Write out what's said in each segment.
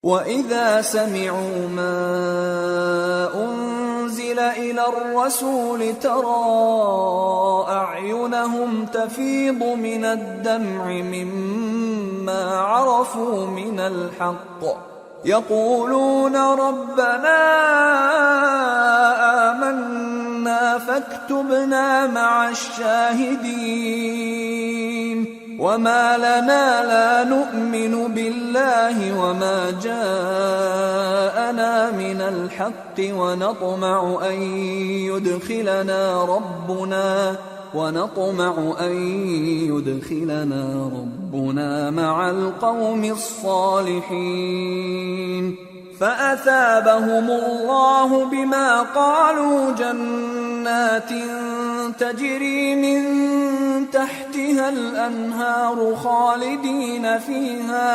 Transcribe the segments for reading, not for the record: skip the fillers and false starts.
وَإِذَا سَمِعُوا مَا أُنزِلَ إِلَى الرَّسُولِ تَرَىٰ أَعْيُنَهُمْ تَفِيضُ مِنَ الدَّمْعِ مِمَّا عَرَفُوا مِنَ الْحَقِّ يَقُولُونَ رَبَّنَا آمَنَّا فَاكْتُبْنَا مَعَ الشَّاهِدِينَ وَمَا لَنَا لَا نُؤْمِنُ بِاللَّهِ وَمَا جَاءَنَا مِنَ الْحَقِّ وَنَطْمَعُ أَن يُدْخِلَنَا رَبُّنَا مَعَ الْقَوْمِ الصَّالِحِينَ فَأَثَابَهُمُ اللَّهُ بِمَا قَالُوا جَنَّاتٍ تَجْرِي مِن تَحْتِهَا الْأَنْهَارُ خَالِدِينَ فِيهَا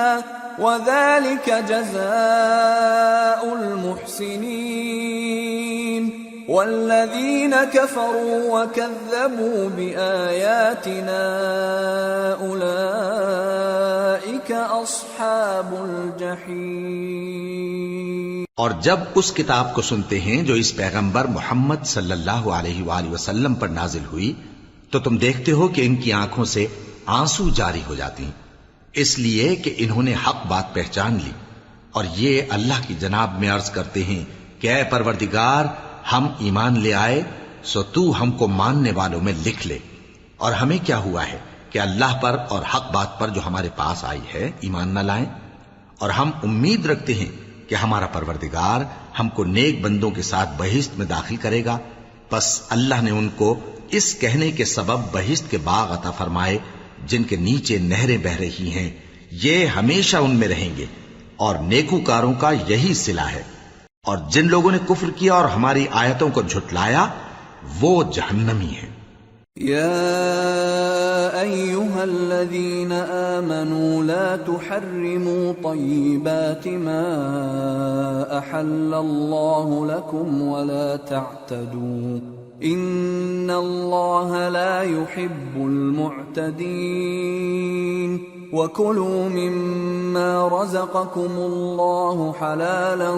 وَذَلِكَ جَزَاءُ الْمُحْسِنِينَ وَالَّذِينَ كَفَرُوا وَكَذَّبُوا بِآيَاتِنَا أُولَئِكَ أَصْحَابُ الْجَحِيمِ۔ اور جب اس کتاب کو سنتے ہیں جو اس پیغمبر محمد صلی اللہ علیہ وآلہ وسلم پر نازل ہوئی تو تم دیکھتے ہو کہ ان کی آنکھوں سے آنسو جاری ہو جاتی ہیں، اس لیے کہ انہوں نے حق بات پہچان لی، اور یہ اللہ کی جناب میں عرض کرتے ہیں کہ اے پروردگار، ہم ایمان لے آئے سو تو ہم کو ماننے والوں میں لکھ لے، اور ہمیں کیا ہوا ہے کہ اللہ پر اور حق بات پر جو ہمارے پاس آئی ہے ایمان نہ لائیں، اور ہم امید رکھتے ہیں کہ ہمارا پروردگار ہم کو نیک بندوں کے ساتھ بہشت میں داخل کرے گا۔ پس اللہ نے ان کو اس کہنے کے سبب بہشت کے باغ عطا فرمائے جن کے نیچے نہریں بہ رہی ہیں، یہ ہمیشہ ان میں رہیں گے، اور نیکوکاروں کا یہی صلہ ہے، اور جن لوگوں نے کفر کیا اور ہماری آیتوں کو جھٹلایا وہ جہنمی ہیں۔ يا أيها الذين آمنوا لا تحرموا طيبات ما أحل الله لكم ولا تعتدوا إن الله لا يحب المعتدين وكلوا مما رزقكم الله حلالا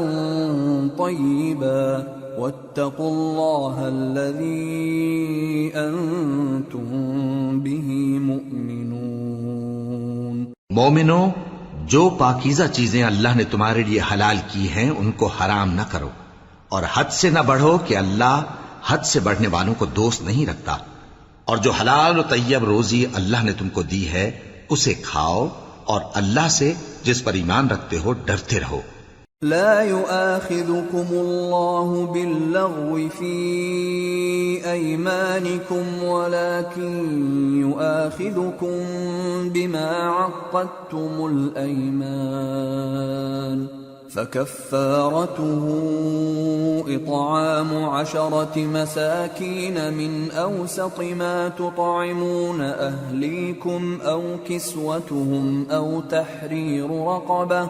طيبا واتقوا الله الذي أنتم به مؤمنون۔ مومنو، جو پاکیزہ چیزیں اللہ نے تمہارے لیے حلال کی ہیں ان کو حرام نہ کرو، اور حد سے نہ بڑھو کہ اللہ حد سے بڑھنے والوں کو دوست نہیں رکھتا، اور جو حلال و طیب روزی اللہ نے تم کو دی ہے اسے کھاؤ، اور اللہ سے جس پر ایمان رکھتے ہو ڈرتے رہو۔ لا يؤاخذكم الله باللغو في أيمانكم ولكن يؤاخذكم بما عقدتم الأيمان فكفارته إطعام 10 مساكين من أوسط ما تطعمون أهليكم أو كسوتهم أو تحرير رقبة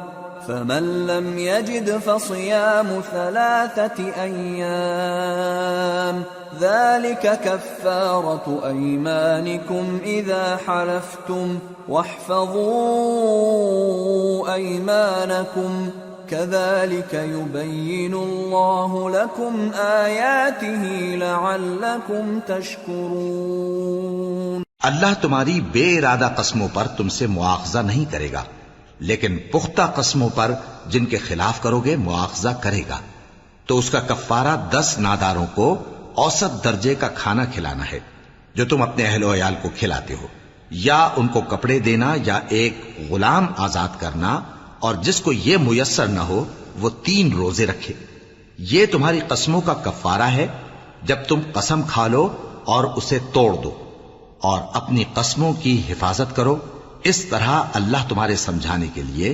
فمن لم يجد فصيام 3 أيام ذلك كفارة أيمانكم إذا حلفتم واحفظوا أيمانكم كذلك يبين الله لكم آياته لعلكم تشكرون۔ اللہ تمہاری بے ارادہ قسموں پر تم سے مواخذہ نہیں کرے گا، لیکن پختہ قسموں پر جن کے خلاف کرو گے مواخذہ کرے گا، تو اس کا کفارہ 10 ناداروں کو اوسط درجے کا کھانا کھلانا ہے جو تم اپنے اہل و عیال کو کھلاتے ہو، یا ان کو کپڑے دینا یا ایک غلام آزاد کرنا، اور جس کو یہ میسر نہ ہو وہ 3 روزے رکھے۔ یہ تمہاری قسموں کا کفارہ ہے جب تم قسم کھا لو اور اسے توڑ دو، اور اپنی قسموں کی حفاظت کرو۔ اس طرح اللہ تمہارے سمجھانے کے لیے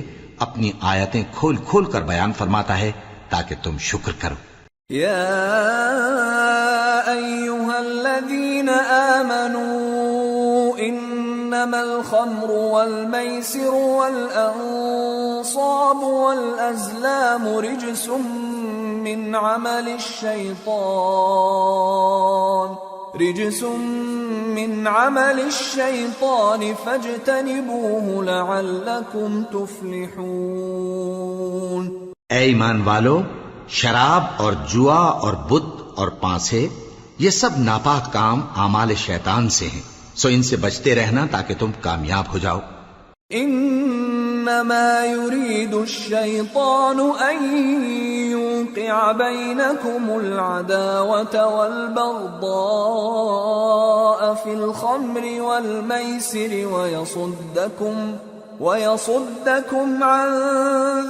اپنی آیتیں کھول کھول کر بیان فرماتا ہے تاکہ تم شکر کرو۔ یا ایھا الذین آمنوا انما الخمر والمیسر والانصاب والازلام رجس من عمل الشيطان فاجتنبوه لعلكم تفلحون۔ اے ایمان والو، شراب اور جوا اور بت اور پانسے یہ سب ناپاک کام اعمال شیطان سے ہیں، سو ان سے بچتے رہنا تاکہ تم کامیاب ہو جاؤ۔ انما يريد الشيطان ان يوقع بينكم العداوة والبغضاء في الخمر والميسر ويصدكم عن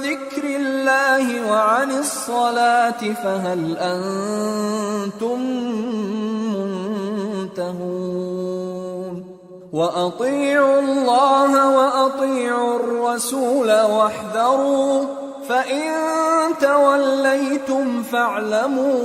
ذكر الله وعن الصلاة فهل أنتم منتهون وأطيعوا الله وأطيعوا الرسول واحذروا فإن توليتم فاعلموا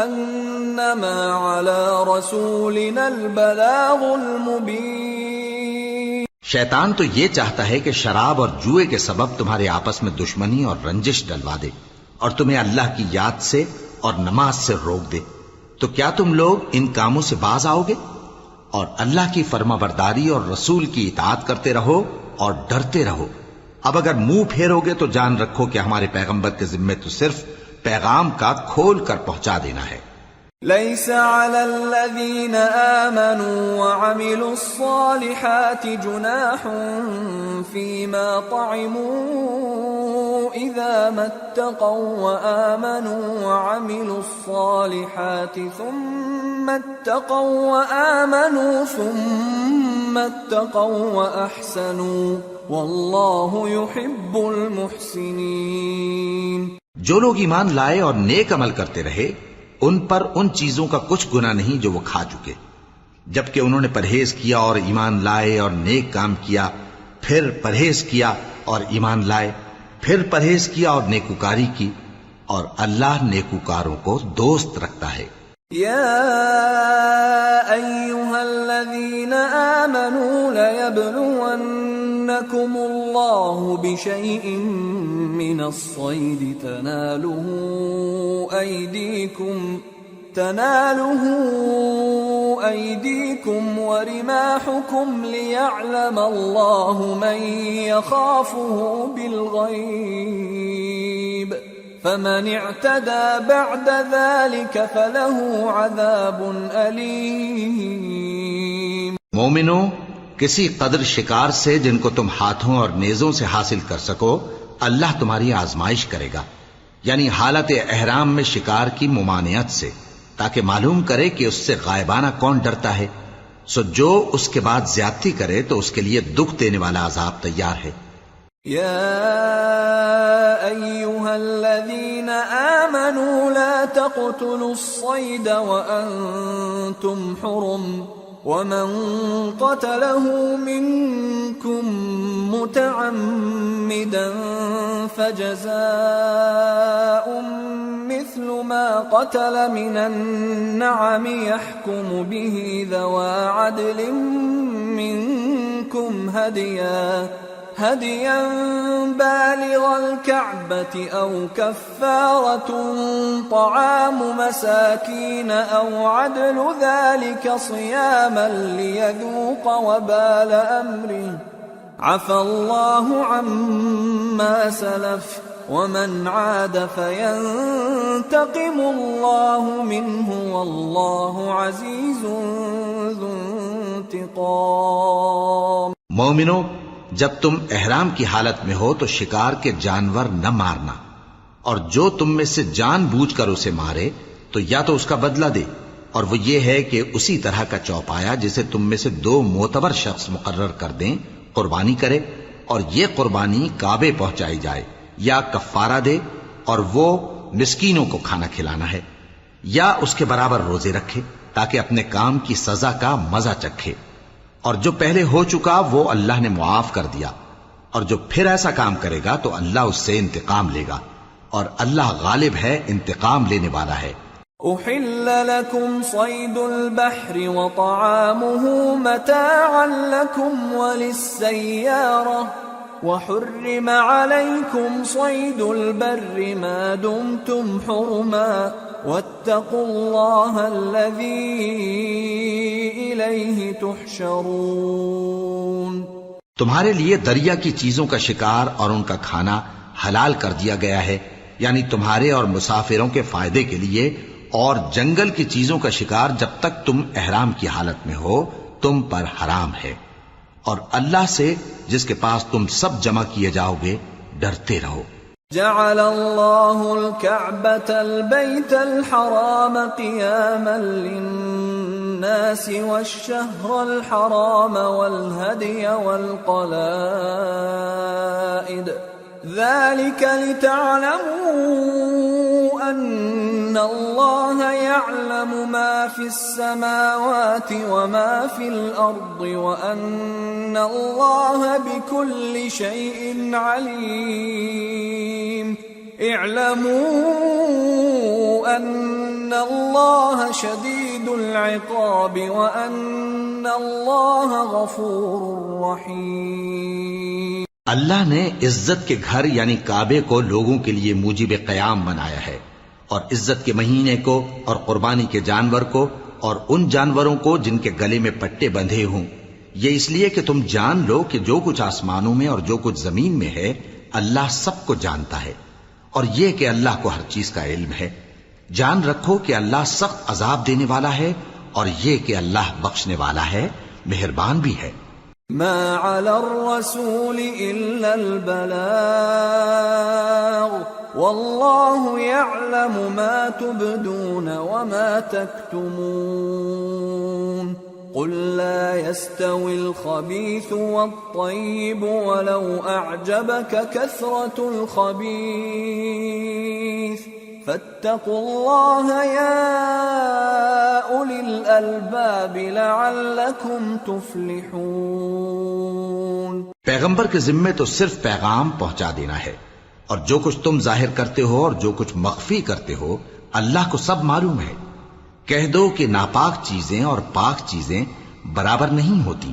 أنما على رسولنا البلاغ المبين۔ شیطان تو یہ چاہتا ہے کہ شراب اور جوئے کے سبب تمہارے آپس میں دشمنی اور رنجش ڈلوا دے اور تمہیں اللہ کی یاد سے اور نماز سے روک دے، تو کیا تم لوگ ان کاموں سے باز آؤ گے؟ اور اللہ کی فرما برداری اور رسول کی اطاعت کرتے رہو اور ڈرتے رہو۔ اب اگر منہ پھیرو گے تو جان رکھو کہ ہمارے پیغمبر کے ذمے تو صرف پیغام کا کھول کر پہنچا دینا ہے۔ ليس على الذين آمنوا وعملوا الصالحات جناح فيما طعموا إذا ما اتقوا وآمنوا وعملوا الصالحات ثم اتقوا وآمنوا ثم اتقوا وأحسنوا والله يحب المحسنين۔ جو لوگ ایمان لائے اور نیک عمل کرتے رہے ان پر ان چیزوں کا کچھ گناہ نہیں جو وہ کھا چکے، جبکہ انہوں نے پرہیز کیا اور ایمان لائے اور نیک کام کیا، پھر پرہیز کیا اور ایمان لائے، پھر پرہیز کیا اور نیکوکاری کی، اور اللہ نیکوکاروں کو دوست رکھتا ہے۔ يا أيها الذين آمنوا ليبلونكم الله بشيء من الصيد تناله أيديكم ورماحكم ليعلم الله من يخافه بالغيب فمن اعتدى بعد ذلك فله عذاب أليم۔ مومنو، کسی قدر شکار سے جن کو تم ہاتھوں اور نیزوں سے حاصل کر سکو اللہ تمہاری آزمائش کرے گا، یعنی حالت احرام میں شکار کی ممانعت سے، تاکہ معلوم کرے کہ اس سے غائبانہ کون ڈرتا ہے، سو جو اس کے بعد زیادتی کرے تو اس کے لیے دکھ دینے والا عذاب تیار ہے۔ يا أيها الذين آمنوا لا تقتلوا الصيد وأنتم حرم ومن قتله منكم متعمدا فجزاء مثل ما قتل من النعم يحكم به ذوى عدل منكم هديا بالغ الكعبة أو كفارة طعام مساكين أو عدل ذلك صياما ليذوق وبال أمره عفى الله عما سلف ومن عاد فينتقم الله منه والله عزيز ذو انتقام۔ مومنو، جب تم احرام کی حالت میں ہو تو شکار کے جانور نہ مارنا، اور جو تم میں سے جان بوجھ کر اسے مارے تو یا تو اس کا بدلہ دے، اور وہ یہ ہے کہ اسی طرح کا چوپایا جسے تم میں سے 2 معتبر شخص مقرر کر دیں قربانی کرے، اور یہ قربانی کعبے پہنچائی جائے، یا کفارہ دے اور وہ مسکینوں کو کھانا کھلانا ہے، یا اس کے برابر روزے رکھے تاکہ اپنے کام کی سزا کا مزہ چکھے، اور جو پہلے ہو چکا وہ اللہ نے معاف کر دیا، اور جو پھر ایسا کام کرے گا تو اللہ اس سے انتقام لے گا، اور اللہ غالب ہے، انتقام لینے والا ہے۔ أحل لكم صيد البحر وطعامه متاعا لكم وللسيارة وحرم عليكم صيد البر ما دمتم حرما واتقوا الله الذي إليه تحشرون۔ تمہارے لیے دریا کی چیزوں کا شکار اور ان کا کھانا حلال کر دیا گیا ہے، یعنی تمہارے اور مسافروں کے فائدے کے لیے، اور جنگل کی چیزوں کا شکار جب تک تم احرام کی حالت میں ہو تم پر حرام ہے، اور اللہ سے جس کے پاس تم سب جمع کیے جاؤ گے ڈرتے رہو۔ جعل اللہ الكعبة البيت الحرام قياما للناس والشهر الحرام والهدي والقلائد ذلك لتعلموا أن الله يعلم ما في السماوات وما في الأرض وأن الله بكل شيء عليم اعلموا أن الله شديد العقاب وأن الله غفور رحيم۔ اللہ نے عزت کے گھر یعنی کعبے کو لوگوں کے لیے موجب قیام بنایا ہے، اور عزت کے مہینے کو اور قربانی کے جانور کو اور ان جانوروں کو جن کے گلے میں پٹے بندھے ہوں، یہ اس لیے کہ تم جان لو کہ جو کچھ آسمانوں میں اور جو کچھ زمین میں ہے اللہ سب کو جانتا ہے، اور یہ کہ اللہ کو ہر چیز کا علم ہے۔ جان رکھو کہ اللہ سخت عذاب دینے والا ہے، اور یہ کہ اللہ بخشنے والا ہے، مہربان بھی ہے۔ ما على الرسول إلا البلاغ والله يعلم ما تبدون وما تكتمون قل لا يستوي الخبيث والطيب ولو أعجبك كثرة الخبيث فاتقوا الله يا أولي الألباب لعلكم تفلحون۔ پیغمبر کے ذمے تو صرف پیغام پہنچا دینا ہے، اور جو کچھ تم ظاہر کرتے ہو اور جو کچھ مخفی کرتے ہو اللہ کو سب معلوم ہے۔ کہہ دو کہ ناپاک چیزیں اور پاک چیزیں برابر نہیں ہوتی،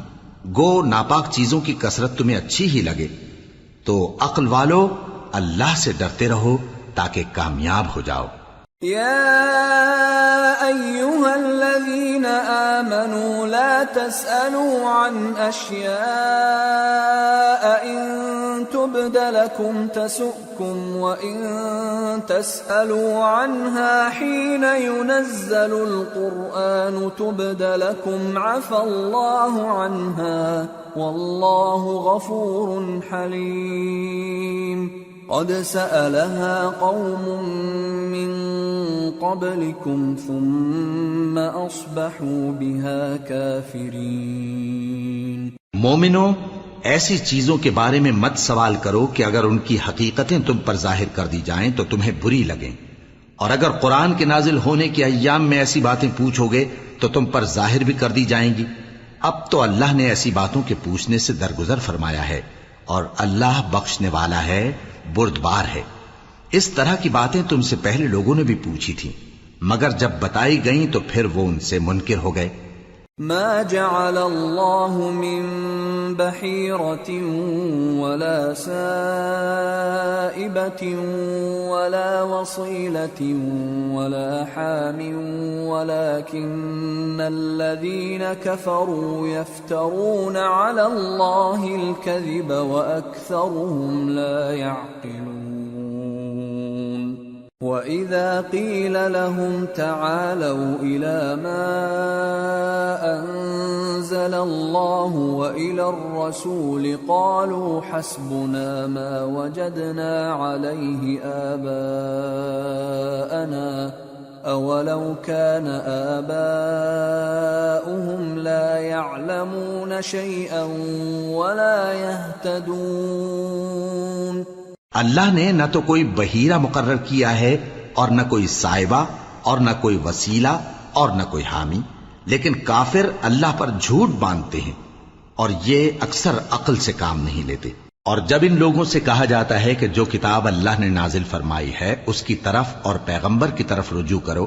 گو ناپاک چیزوں کی کثرت تمہیں اچھی ہی لگے، تو عقل والو اللہ سے ڈرتے رہو تاکہ کامیاب ہو جاؤ۔ يا أيها الذين آمنوا لا تسألوا عن أشياء إن تبد لكم تسؤكم وإن تسألوا عنها حين ينزل القرآن تبد لكم عفى الله عنها والله غفور حليم۔ قد سألها قوم من قبلكم ثم أصبحوا بها كافرين۔ مومنو، ایسی چیزوں کے بارے میں مت سوال کرو کہ اگر ان کی حقیقتیں تم پر ظاہر کر دی جائیں تو تمہیں بری لگیں، اور اگر قرآن کے نازل ہونے کے ایام میں ایسی باتیں پوچھو گے تو تم پر ظاہر بھی کر دی جائیں گی۔ اب تو اللہ نے ایسی باتوں کے پوچھنے سے درگزر فرمایا ہے، اور اللہ بخشنے والا ہے، بردبار ہے۔ اس طرح کی باتیں تم سے پہلے لوگوں نے بھی پوچھی تھی، مگر جب بتائی گئیں تو پھر وہ ان سے منکر ہو گئے۔ ما جعل اللہ من بحیرة ولا سائبة ولا وصیلة ولا حام ولكن الذین كفروا يفترون على اللہ الكذب وأکثرهم لا يعقلون۔ وَإِذَا قِيلَ لَهُمْ تَعَالَوْا إِلَى مَا أَنزَلَ اللَّهُ وَإِلَى الرَّسُولِ قَالُوا حَسْبُنَا مَا وَجَدْنَا عَلَيْهِ آبَاءَنَا أَوَلَوْ كَانَ آبَاؤُهُمْ لَا يَعْلَمُونَ شَيْئًا وَلَا يَهْتَدُونَ۔ اللہ نے نہ تو کوئی بحیرہ مقرر کیا ہے اور نہ کوئی سائبہ اور نہ کوئی وسیلہ اور نہ کوئی حامی، لیکن کافر اللہ پر جھوٹ باندھتے ہیں اور یہ اکثر عقل سے کام نہیں لیتے۔ اور جب ان لوگوں سے کہا جاتا ہے کہ جو کتاب اللہ نے نازل فرمائی ہے اس کی طرف اور پیغمبر کی طرف رجوع کرو،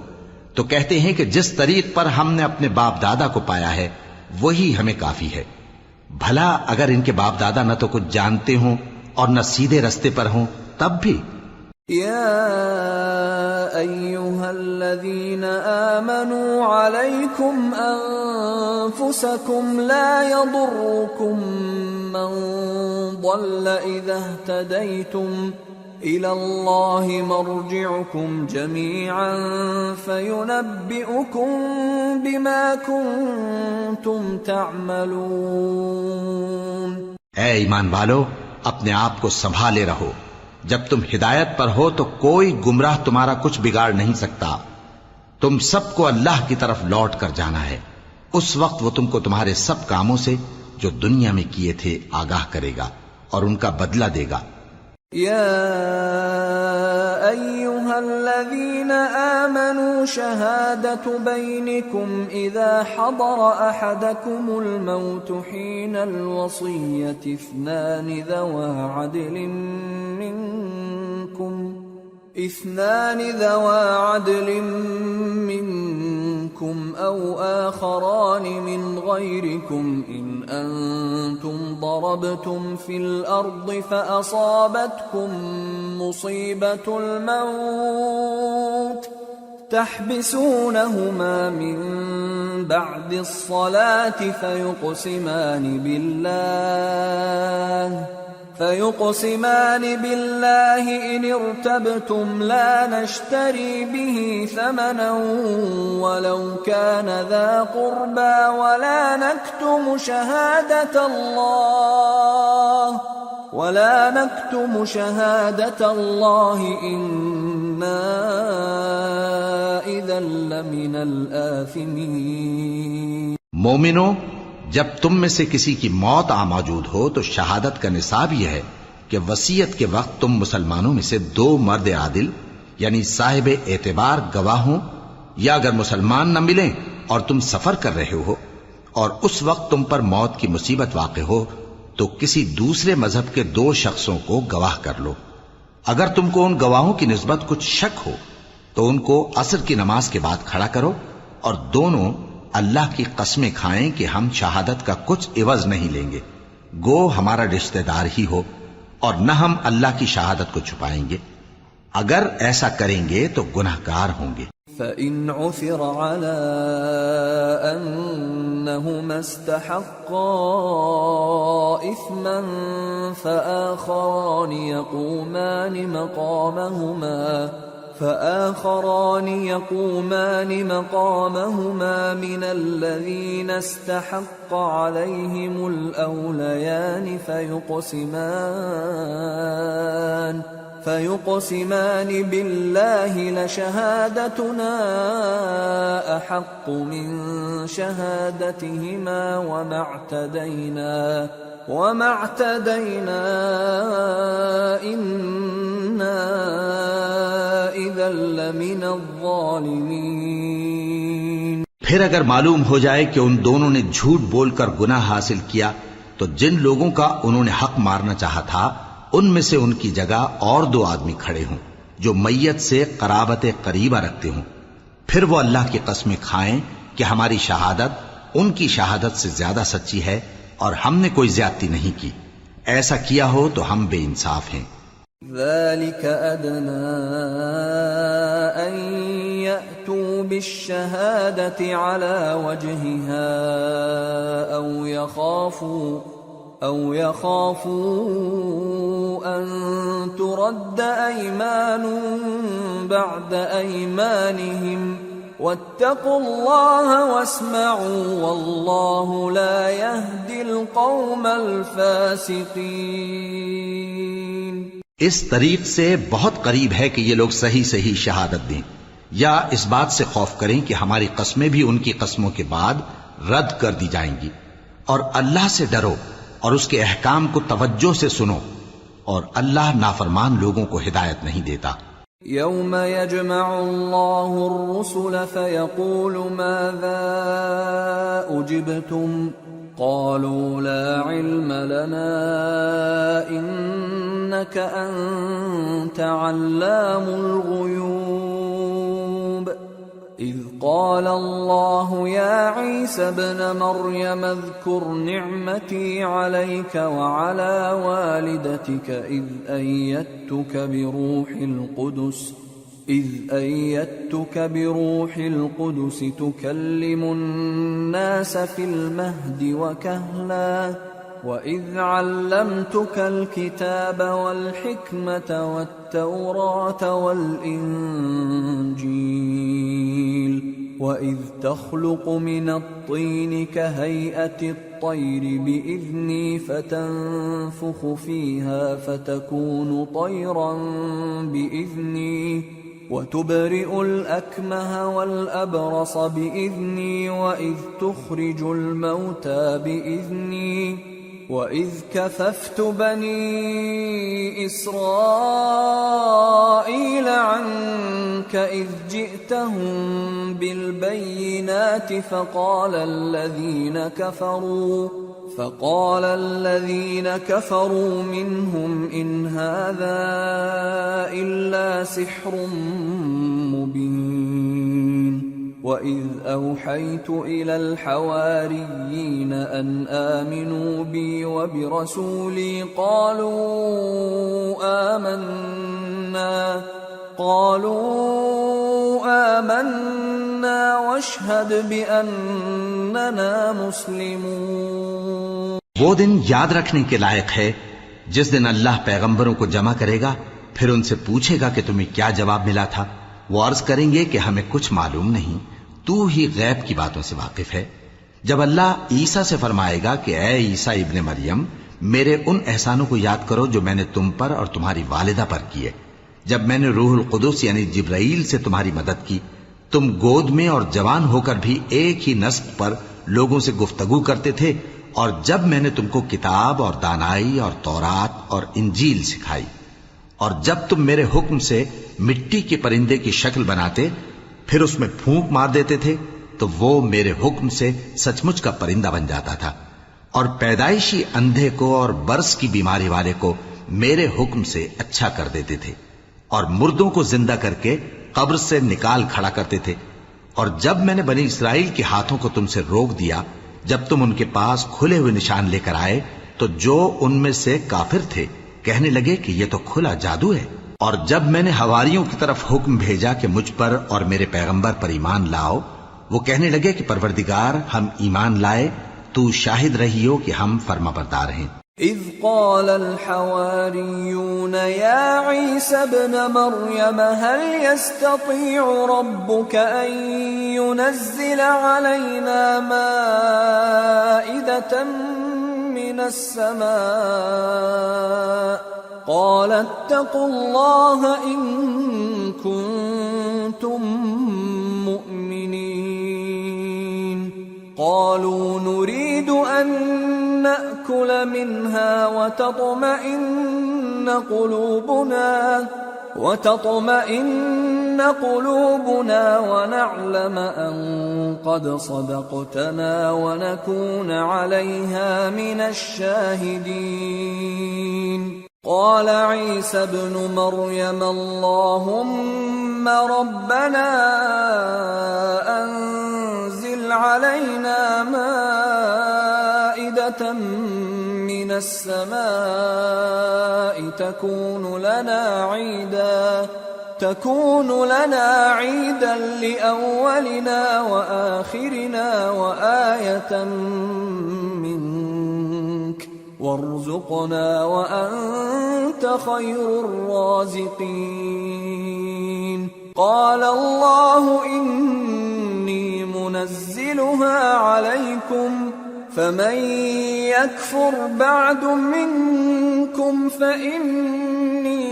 تو کہتے ہیں کہ جس طریق پر ہم نے اپنے باپ دادا کو پایا ہے وہی ہمیں کافی ہے۔ بھلا اگر ان کے باپ دادا نہ تو کچھ جانتے ہوں اور نہ سیدھے رستے پر ہوں تب بھی۔ یا ایہا الذین آمنوا علیکم انفسکم لا یضرکم من ضل اذا اہتدیتم إلى الله مرجعكم جميعا فينبئكم بما كنتم تعملون۔ اے ایمان والو، اپنے آپ کو سنبھالے رہو، جب تم ہدایت پر ہو تو کوئی گمراہ تمہارا کچھ بگاڑ نہیں سکتا۔ تم سب کو اللہ کی طرف لوٹ کر جانا ہے، اس وقت وہ تم کو تمہارے سب کاموں سے جو دنیا میں کیے تھے آگاہ کرے گا اور ان کا بدلہ دے گا۔ يا أيها الذين آمنوا شهادة بينكم إذا حضر أحدكم الموت حين الوصية اثنان ذوى عدل منكم أو آخران من غيركم إن أنتم ضربتم في الأرض فأصابتكم مصيبة الموت تحبسونهما من بعد الصلاة فيقسمان بالله إن ارتبتم لا نشتري به ثمنا ولو كان ذا قربى ولا نكتم شهادة الله إنا إذا لمن الآثمين۔ مومنو، جب تم میں سے کسی کی موت آ موجود ہو تو شہادت کا نصاب یہ ہے کہ وصیت کے وقت تم مسلمانوں میں سے 2 مرد عادل یعنی صاحب اعتبار گواہ ہوں، یا اگر مسلمان نہ ملیں اور تم سفر کر رہے ہو اور اس وقت تم پر موت کی مصیبت واقع ہو تو کسی دوسرے مذہب کے 2 شخصوں کو گواہ کر لو۔ اگر تم کو ان گواہوں کی نسبت کچھ شک ہو تو ان کو عصر کی نماز کے بعد کھڑا کرو اور دونوں اللہ کی قسمیں کھائیں کہ ہم شہادت کا کچھ عوض نہیں لیں گے، گو ہمارا رشتہ دار ہی ہو، اور نہ ہم اللہ کی شہادت کو چھپائیں گے۔ اگر ایسا کریں گے تو گناہگار ہوں گے۔ فَإِنْ عُثِرَ عَلَىٰ أَنَّهُمَا اسْتَحَقَّا إِثْمًا فآخران يقومان مقامهما من الذين استحق عليهم الأوليان فيقسمان بالله لشهادتنا أحق من شهادتهما وما اعتدينا إنا إذا لمن الظالمين۔ پھر اگر معلوم ہو جائے کہ ان دونوں نے جھوٹ بول کر گناہ حاصل کیا تو جن لوگوں کا انہوں نے حق مارنا چاہا تھا ان میں سے ان کی جگہ اور 2 آدمی کھڑے ہوں جو میت سے قرابت قریبہ رکھتے ہوں، پھر وہ اللہ کی قسمیں کھائیں کہ ہماری شہادت ان کی شہادت سے زیادہ سچی ہے اور ہم نے کوئی زیادتی نہیں کی۔ ایسا کیا ہو تو ہم بے انصاف ہیں۔ ذلك أدنى أن يأتوا بالشهادة على وجهها أو يخافوا أن ترد أيمان بعد أيمانهم واتقوا الله واسمعوا والله لا يهدي القوم الفاسقين۔ اس طریق سے بہت قریب ہے کہ یہ لوگ صحیح شہادت دیں، یا اس بات سے خوف کریں کہ ہماری قسمیں بھی ان کی قسموں کے بعد رد کر دی جائیں گی، اور اللہ سے ڈرو اور اس کے احکام کو توجہ سے سنو، اور اللہ نافرمان لوگوں کو ہدایت نہیں دیتا۔ يوم يجمع الله الرسل فيقول ماذا أجبتم قالوا لا علم لنا إنك أنت علام الغيوب إذ قال الله يا عيسى ابن مريم اذكر نعمتي عليك وعلى والدتك إذ أيدتك بروح القدس تكلم الناس في المهد وكهلا وَإِذْ عَلَّمْتُكَ الْكِتَابَ وَالْحِكْمَةَ وَالتَّوْرَاةَ وَالْإِنْجِيلَ وَإِذْ تَخْلُقُ مِنَ الطِّينِ كَهَيْئَةِ الطَّيْرِ بِإِذْنِي فَتَنفُخُ فِيهَا فَتَكُونُ طَيْرًا بِإِذْنِي وَتُبْرِئُ الْأَكْمَهَ وَالْأَبْرَصَ بِإِذْنِي وَإِذْ تُخْرِجُ الْمَوْتَى بِإِذْنِي وَإِذْ كَفَفْتُ بَنِي إِسْرَائِيلَ عَنكَ إِذْ جِئْتَهُم بِالْبَيِّنَاتِ فَقَالَ الَّذِينَ كَفَرُوا مِنْهُمْ إِنْ هَذَا إِلَّا سِحْرٌ مُبِينٌ وَإِذْ أَوْحَيْتُ إِلَى الْحَوَارِيِّينَ أَنْ آمِنُوا بِي وَبِرَسُولِي قَالُوا آمَنَّا وَاشْهَدْ بِأَنَّنَا مُسْلِمُونَ۔ وہ دن یاد رکھنے کے لائق ہے جس دن اللہ پیغمبروں کو جمع کرے گا، پھر ان سے پوچھے گا کہ تمہیں کیا جواب ملا تھا۔ وہ عرض کریں گے کہ ہمیں کچھ معلوم نہیں، تو ہی غیب کی باتوں سے واقف ہے۔ جب اللہ عیسیٰ سے فرمائے گا کہ اے عیسیٰ ابن مریم، میرے ان احسانوں کو یاد کرو جو میں نے تم پر اور تمہاری والدہ پر کیے، جب میں نے روح القدس یعنی جبرائیل سے تمہاری مدد کی، تم گود میں اور جوان ہو کر بھی ایک ہی نسب پر لوگوں سے گفتگو کرتے تھے، اور جب میں نے تم کو کتاب اور دانائی اور تورات اور انجیل سکھائی، اور جب تم میرے حکم سے مٹی کے پرندے کی شکل بناتے پھر اس میں پھونک مار دیتے تھے تو وہ میرے حکم سے سچ مچ کا پرندہ بن جاتا تھا، اور پیدائشی اندھے کو اور برس کی بیماری والے کو میرے حکم سے اچھا کر دیتے تھے، اور مردوں کو زندہ کر کے قبر سے نکال کھڑا کرتے تھے۔ اور جب میں نے بنی اسرائیل کے ہاتھوں کو تم سے روک دیا، جب تم ان کے پاس کھلے ہوئے نشان لے کر آئے، تو جو ان میں سے کافر تھے کہنے لگے کہ یہ تو کھلا جادو ہے۔ اور جب میں نے حواریوں کی طرف حکم بھیجا کہ مجھ پر اور میرے پیغمبر پر ایمان لاؤ، وہ کہنے لگے کہ پروردگار ہم ایمان لائے، تو شاہد رہیو کہ ہم فرما بردار ہیں۔ اذ قال الحواريون يا عيسى ابن مريم هل يستطيع ربك أن ينزل علينا مائدة من السماء قال اتقوا الله إن كنتم مؤمنين قالوا نريد أن نأكل منها وتطمئن قلوبنا ونعلم أن قد صدقتنا ونكون عليها من الشاهدين قال عيسى ابن مريم اللهم ربنا أنزل علينا مائدة من السماء تكون لنا عيدا لأولنا وآخرنا وآية منك وارزقنا وأنت خير الرازقين قال الله إني منزلها عليكم فمن يكفر بعد منكم فإني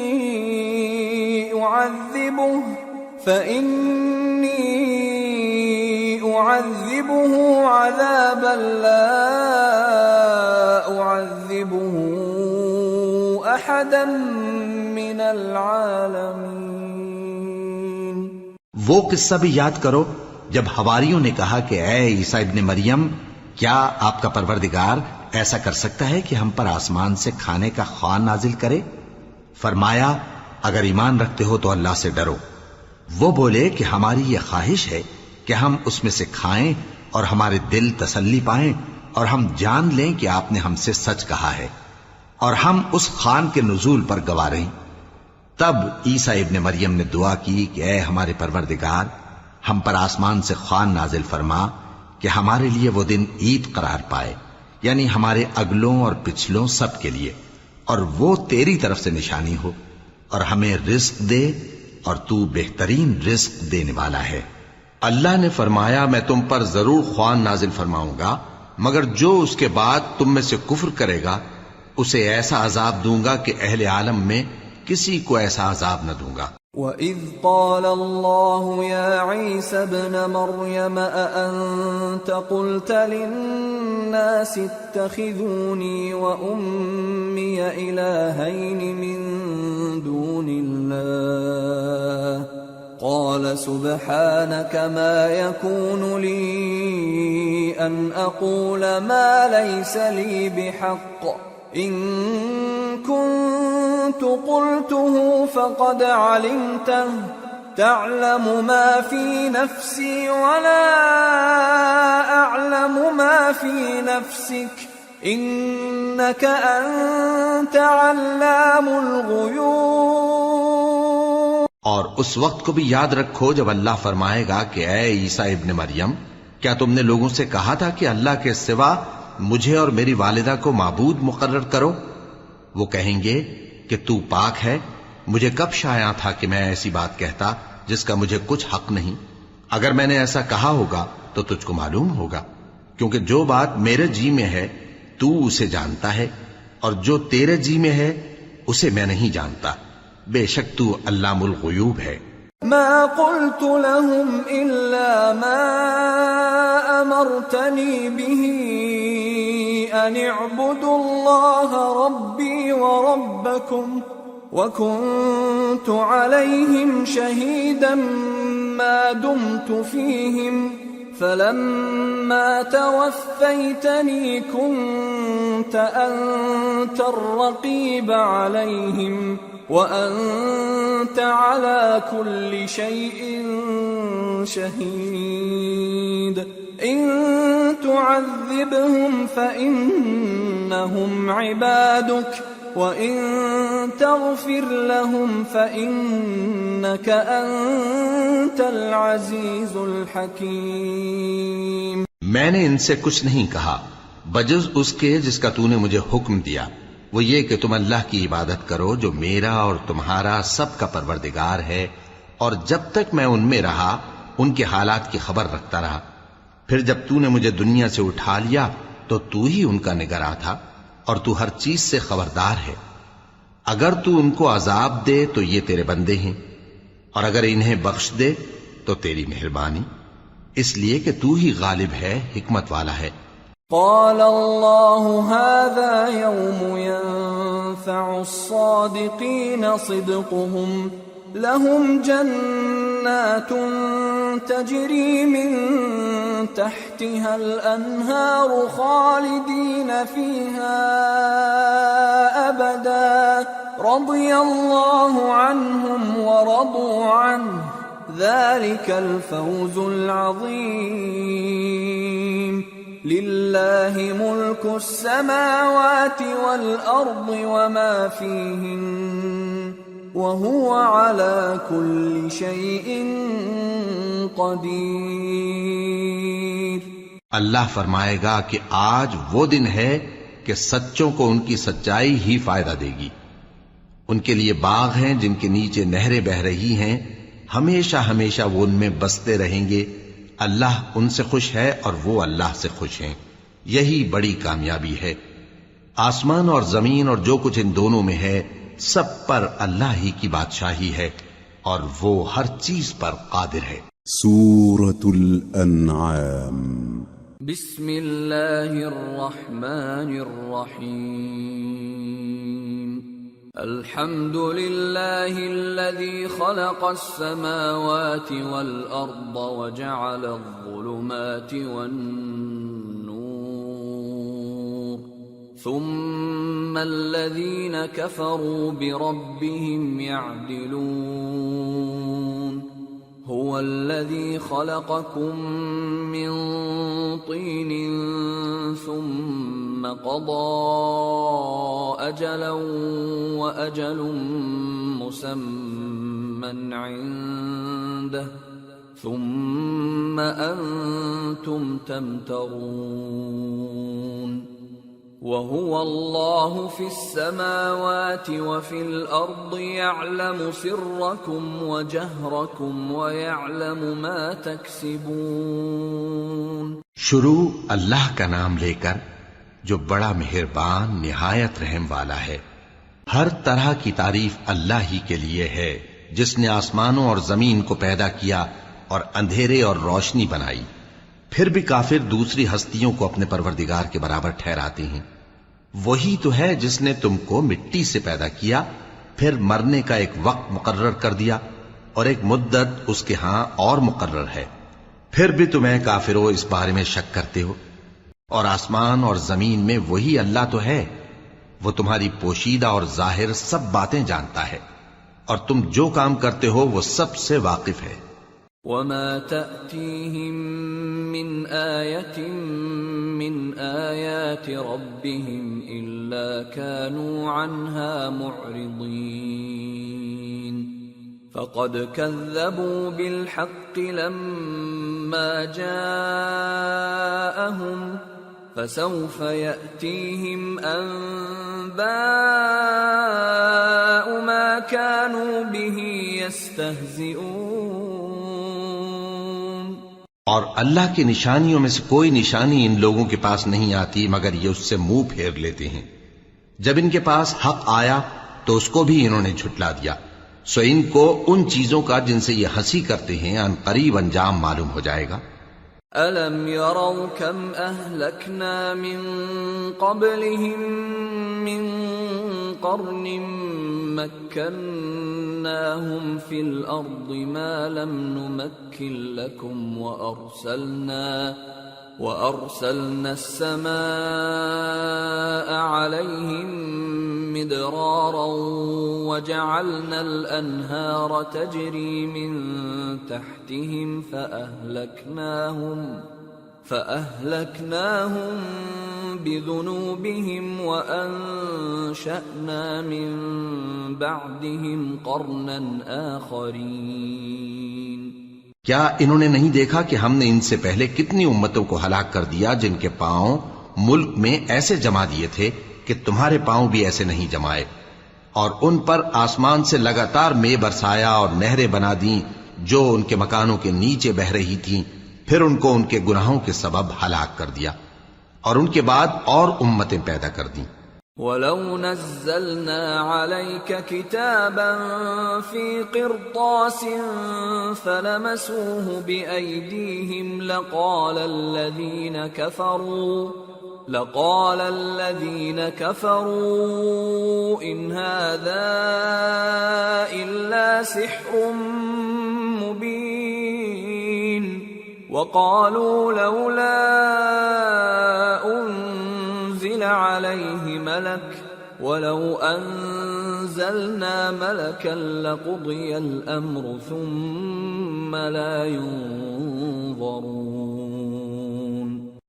أعذبه عذابا لا أعذبه أحدا من العالمين۔ وہ قصہ بھی یاد کرو جب حواریوں نے کہا کہ اے عیسیٰ ابن مریم، کیا آپ کا پروردگار ایسا کر سکتا ہے کہ ہم پر آسمان سے کھانے کا خوان نازل کرے؟ فرمایا اگر ایمان رکھتے ہو تو اللہ سے ڈرو۔ وہ بولے کہ ہماری یہ خواہش ہے کہ ہم اس میں سے کھائیں اور ہمارے دل تسلی پائیں اور ہم جان لیں کہ آپ نے ہم سے سچ کہا ہے اور ہم اس خوان کے نزول پر گواہ رہیں۔ تب عیسیٰ ابن مریم نے دعا کی کہ اے ہمارے پروردگار، ہم پر آسمان سے خوان نازل فرما کہ ہمارے لیے وہ دن عید قرار پائے، یعنی ہمارے اگلوں اور پچھلوں سب کے لیے، اور وہ تیری طرف سے نشانی ہو، اور ہمیں رزق دے، اور تو بہترین رزق دینے والا ہے۔ اللہ نے فرمایا میں تم پر ضرور خوان نازل فرماؤں گا، مگر جو اس کے بعد تم میں سے کفر کرے گا اسے ایسا عذاب دوں گا کہ اہل عالم میں کسی کو ایسا عذاب نہ دوں گا۔ وَإِذْ قَالَ اللَّهُ يَا عِيسَى ابْنَ مَرْيَمَ أَأَنْتَ قُلْتَ لِلنَّاسِ اتَّخِذُونِي وَأُمِّيَ إِلَٰهَيْنِ مِن دُونِ اللَّهِ قَالَ سُبْحَانَكَ مَا يَكُونُ لِي أَنْ أَقُولَ مَا لَيْسَ لِي بِحَقٍّ إِن كُنتُ قُلْتُهُ فَقَدْ عَلِمْتَهُ تَعْلَمُ مَا فِي نَفْسِي وَلَا أَعْلَمُ مَا فِي نَفْسِكَ إِنَّكَ أَنْتَ عَلَّامُ الْغُيُوبِ۔ اور اس وقت کو بھی یاد رکھو جب اللہ فرمائے گا کہ اے عیسیٰ ابن مریم، کیا تم نے لوگوں سے کہا تھا کہ اللہ کے سوا مجھے اور میری والدہ کو معبود مقرر کرو؟ وہ کہیں گے کہ تو پاک ہے، مجھے کب شایع تھا کہ میں ایسی بات کہتا جس کا مجھے کچھ حق نہیں۔ اگر میں نے ایسا کہا ہوگا تو تجھ کو معلوم ہوگا، کیونکہ جو بات میرے جی میں ہے تو اسے جانتا ہے، اور جو تیرے جی میں ہے اسے میں نہیں جانتا۔ بے شک تو علام الغیوب ہے۔ ما قلت لهم إلا ما أمرتني به أن اعبدوا الله ربي وربكم وكنت عليهم شهيدا ما دمت فيهم فلما توفيتني كنت أنت الرقيب عليهم وأنت على كل شيء شهيد إن تعذبهم فإنهم عبادك وإن تغفر لهم فإنك أنت العزيز الحكيم۔ میں نے ان سے کچھ نہیں کہا بجز اس کے جس کا تو نے مجھے حکم دیا، وہ یہ کہ تم اللہ کی عبادت کرو جو میرا اور تمہارا سب کا پروردگار ہے، اور جب تک میں ان میں رہا ان کے حالات کی خبر رکھتا رہا۔ پھر جب تو نے مجھے دنیا سے اٹھا لیا تو تو ہی ان کا نگراں تھا، اور تو ہر چیز سے خبردار ہے۔ اگر تو ان کو عذاب دے تو یہ تیرے بندے ہیں، اور اگر انہیں بخش دے تو تیری مہربانی، اس لیے کہ تو ہی غالب ہے، حکمت والا ہے۔ قال الله هذا يوم ينفع الصادقين صدقهم لهم جنات تجري من تحتها الأنهار خالدين فيها أبدا رضي الله عنهم ورضوا عنه ذلك الفوز العظيم لله ملك السماوات والأرض وما فيهن وهو على كل شيء قدير۔ اللہ فرمائے گا کہ آج وہ دن ہے کہ سچوں کو ان کی سچائی ہی فائدہ دے گی۔ ان کے لیے باغ ہیں جن کے نیچے نہریں بہہ رہی ہیں، ہمیشہ ہمیشہ وہ ان میں بستے رہیں گے۔ اللہ ان سے خوش ہے اور وہ اللہ سے خوش ہیں، یہی بڑی کامیابی ہے۔ آسمان اور زمین اور جو کچھ ان دونوں میں ہے سب پر اللہ ہی کی بادشاہی ہے، اور وہ ہر چیز پر قادر ہے۔ سورة الأنعام۔ بسم اللہ الرحمن الرحیم۔ الحمد للہ الذی خلق السماوات والأرض وجعل الظلمات والنور ثم الذین کفروا بربهم يعدلون۔ هو الذي خلقكم من طين ثم قضى أجلا وأجل مسمى عنده ثم أنتم تمترون۔ وهو الله في السماوات وفي الأرض يعلم سركم وجهركم ويعلم ما تكسبون۔ شروع اللہ کا نام لے کر جو بڑا مہربان نہایت رحم والا ہے۔ ہر طرح کی تعریف اللہ ہی کے لیے ہے جس نے آسمانوں اور زمین کو پیدا کیا اور اندھیرے اور روشنی بنائی۔ پھر بھی کافر دوسری ہستیوں کو اپنے پروردگار کے برابر ٹھہراتے ہیں۔ وہی تو ہے جس نے تم کو مٹی سے پیدا کیا، پھر مرنے کا ایک وقت مقرر کر دیا اور ایک مدت اس کے ہاں اور مقرر ہے، پھر بھی تمہیں کافروں اس بارے میں شک کرتے ہو۔ اور آسمان اور زمین میں وہی اللہ تو ہے، وہ تمہاری پوشیدہ اور ظاہر سب باتیں جانتا ہے، اور تم جو کام کرتے ہو وہ سب سے واقف ہے۔ وما تأتيهم من آية من آيات ربهم إلا كانوا عنها معرضين فقد كذبوا بالحق لما جاءهم فسوف يأتيهم أنباء ما كانوا به يستهزئون۔ اور اللہ کی نشانیوں میں سے کوئی نشانی ان لوگوں کے پاس نہیں آتی مگر یہ اس سے منہ پھیر لیتے ہیں۔ جب ان کے پاس حق آیا تو اس کو بھی انہوں نے جھٹلا دیا، سو ان کو ان چیزوں کا جن سے یہ ہنسی کرتے ہیں ان قریب انجام معلوم ہو جائے گا۔ أَلَمْ يَرَوْا كَمْ أَهْلَكْنَا مِنْ قَبْلِهِمْ مِنْ قَرْنٍ مَكَّنَّاهُمْ فِي الْأَرْضِ مَا لَمْ نُمَكِّنْ لَكُمْ وَأَرْسَلْنَا السَّمَاءَ عَلَيْهِمْ مِدْرَارًا وَجَعَلْنَا الْأَنْهَارَ تَجْرِي مِنْ تَحْتِهِمْ فَأَهْلَكْنَاهُمْ بِذُنُوبِهِمْ وَأَنشَأْنَا مِنْ بَعْدِهِمْ قَرْنًا آخَرِينَ۔ کیا انہوں نے نہیں دیکھا کہ ہم نے ان سے پہلے کتنی امتوں کو ہلاک کر دیا جن کے پاؤں ملک میں ایسے جما دیے تھے کہ تمہارے پاؤں بھی ایسے نہیں جمائے، اور ان پر آسمان سے لگاتار مے برسایا اور نہریں بنا دیں جو ان کے مکانوں کے نیچے بہ رہی تھیں، پھر ان کو ان کے گناہوں کے سبب ہلاک کر دیا، اور ان کے بعد اور امتیں پیدا کر دیں۔ وَلَوْ نَزَّلْنَا عَلَيْكَ كِتَابًا فِي قِرْطَاسٍ فَلَمَسُوهُ بِأَيْدِيهِمْ لقال الذين كفروا إن هذا إلا سحر مبين وقالوا لولا أنزل عليه ملك ولو أنزلنا ملكا لقضي الأمر ثم لا ينظرون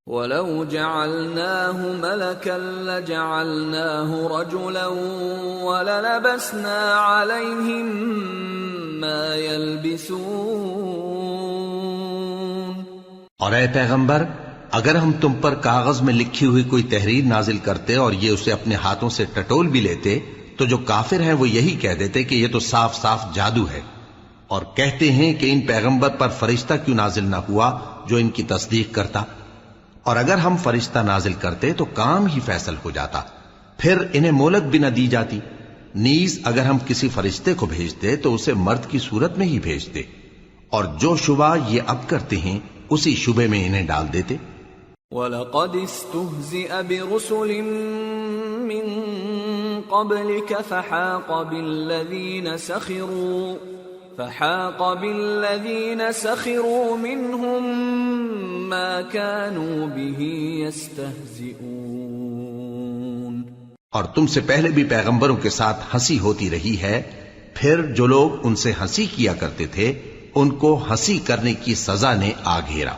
وَلَوْ جَعَلْنَاهُ مَلَكًا لَجَعَلْنَاهُ رَجُلًا وَلَلَبَسْنَا عَلَيْهِمْ مَا يَلْبِسُونَ۔ اور اے پیغمبر، اگر ہم تم پر کاغذ میں لکھی ہوئی کوئی تحریر نازل کرتے اور یہ اسے اپنے ہاتھوں سے ٹٹول بھی لیتے تو جو کافر ہیں وہ یہی کہہ دیتے کہ یہ تو صاف صاف جادو ہے، اور کہتے ہیں کہ ان پیغمبر پر فرشتہ کیوں نازل نہ ہوا جو ان کی تصدیق کرتا، اور اگر ہم فرشتہ نازل کرتے تو کام ہی فیصل ہو جاتا، پھر انہیں مہلت بھی نہ دی جاتی۔ نیز اگر ہم کسی فرشتے کو بھیجتے تو اسے مرد کی صورت میں ہی بھیجتے، اور جو شبہ یہ اب کرتے ہیں اسی شبے میں انہیں ڈال دیتے۔ وَلَقَدِ اسْتُهْزِئَ بِرُسُلٍ مِّن قَبْلِكَ فحاق بالذين سخروا منهم ما كانوا به يستهزئون۔ اور تم سے پہلے بھی پیغمبروں کے ساتھ ہنسی ہوتی رہی ہے، پھر جو لوگ ان سے ہنسی کیا کرتے تھے ان کو ہنسی کرنے کی سزا نے آ گھیرا۔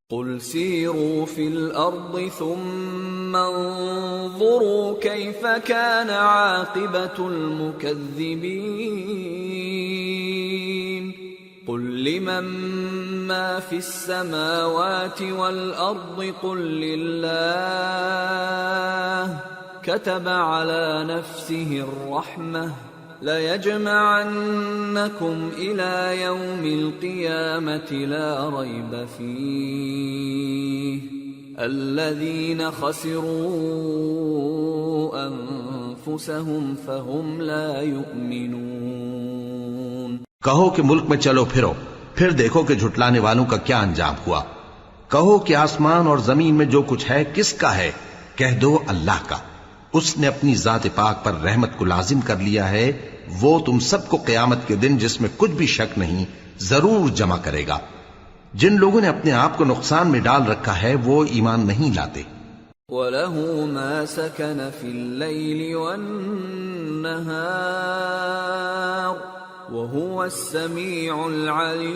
قل سیروا فی الارض ثم انظروا کیف کان عاقبۃ المکذبین قل لمن ما في السماوات والأرض قل لله كتب على نفسه الرحمة ليجمعنكم إلى يوم القيامة لا ريب فيه الذين خسروا أنفسهم فهم لا يؤمنون۔ کہو کہ ملک میں چلو پھرو، پھر دیکھو کہ جھٹلانے والوں کا کیا انجام ہوا۔ کہو کہ آسمان اور زمین میں جو کچھ ہے کس کا ہے؟ کہہ دو اللہ کا۔ اس نے اپنی ذات پاک پر رحمت کو لازم کر لیا ہے، وہ تم سب کو قیامت کے دن جس میں کچھ بھی شک نہیں ضرور جمع کرے گا۔ جن لوگوں نے اپنے آپ کو نقصان میں ڈال رکھا ہے وہ ایمان نہیں لاتے۔ وَلَهُ مَا سَكَنَ فِي اللَّيْلِ وَالنَّهَارِ وَهُوَ السَّمِيعُ الْعَلِيمُ۔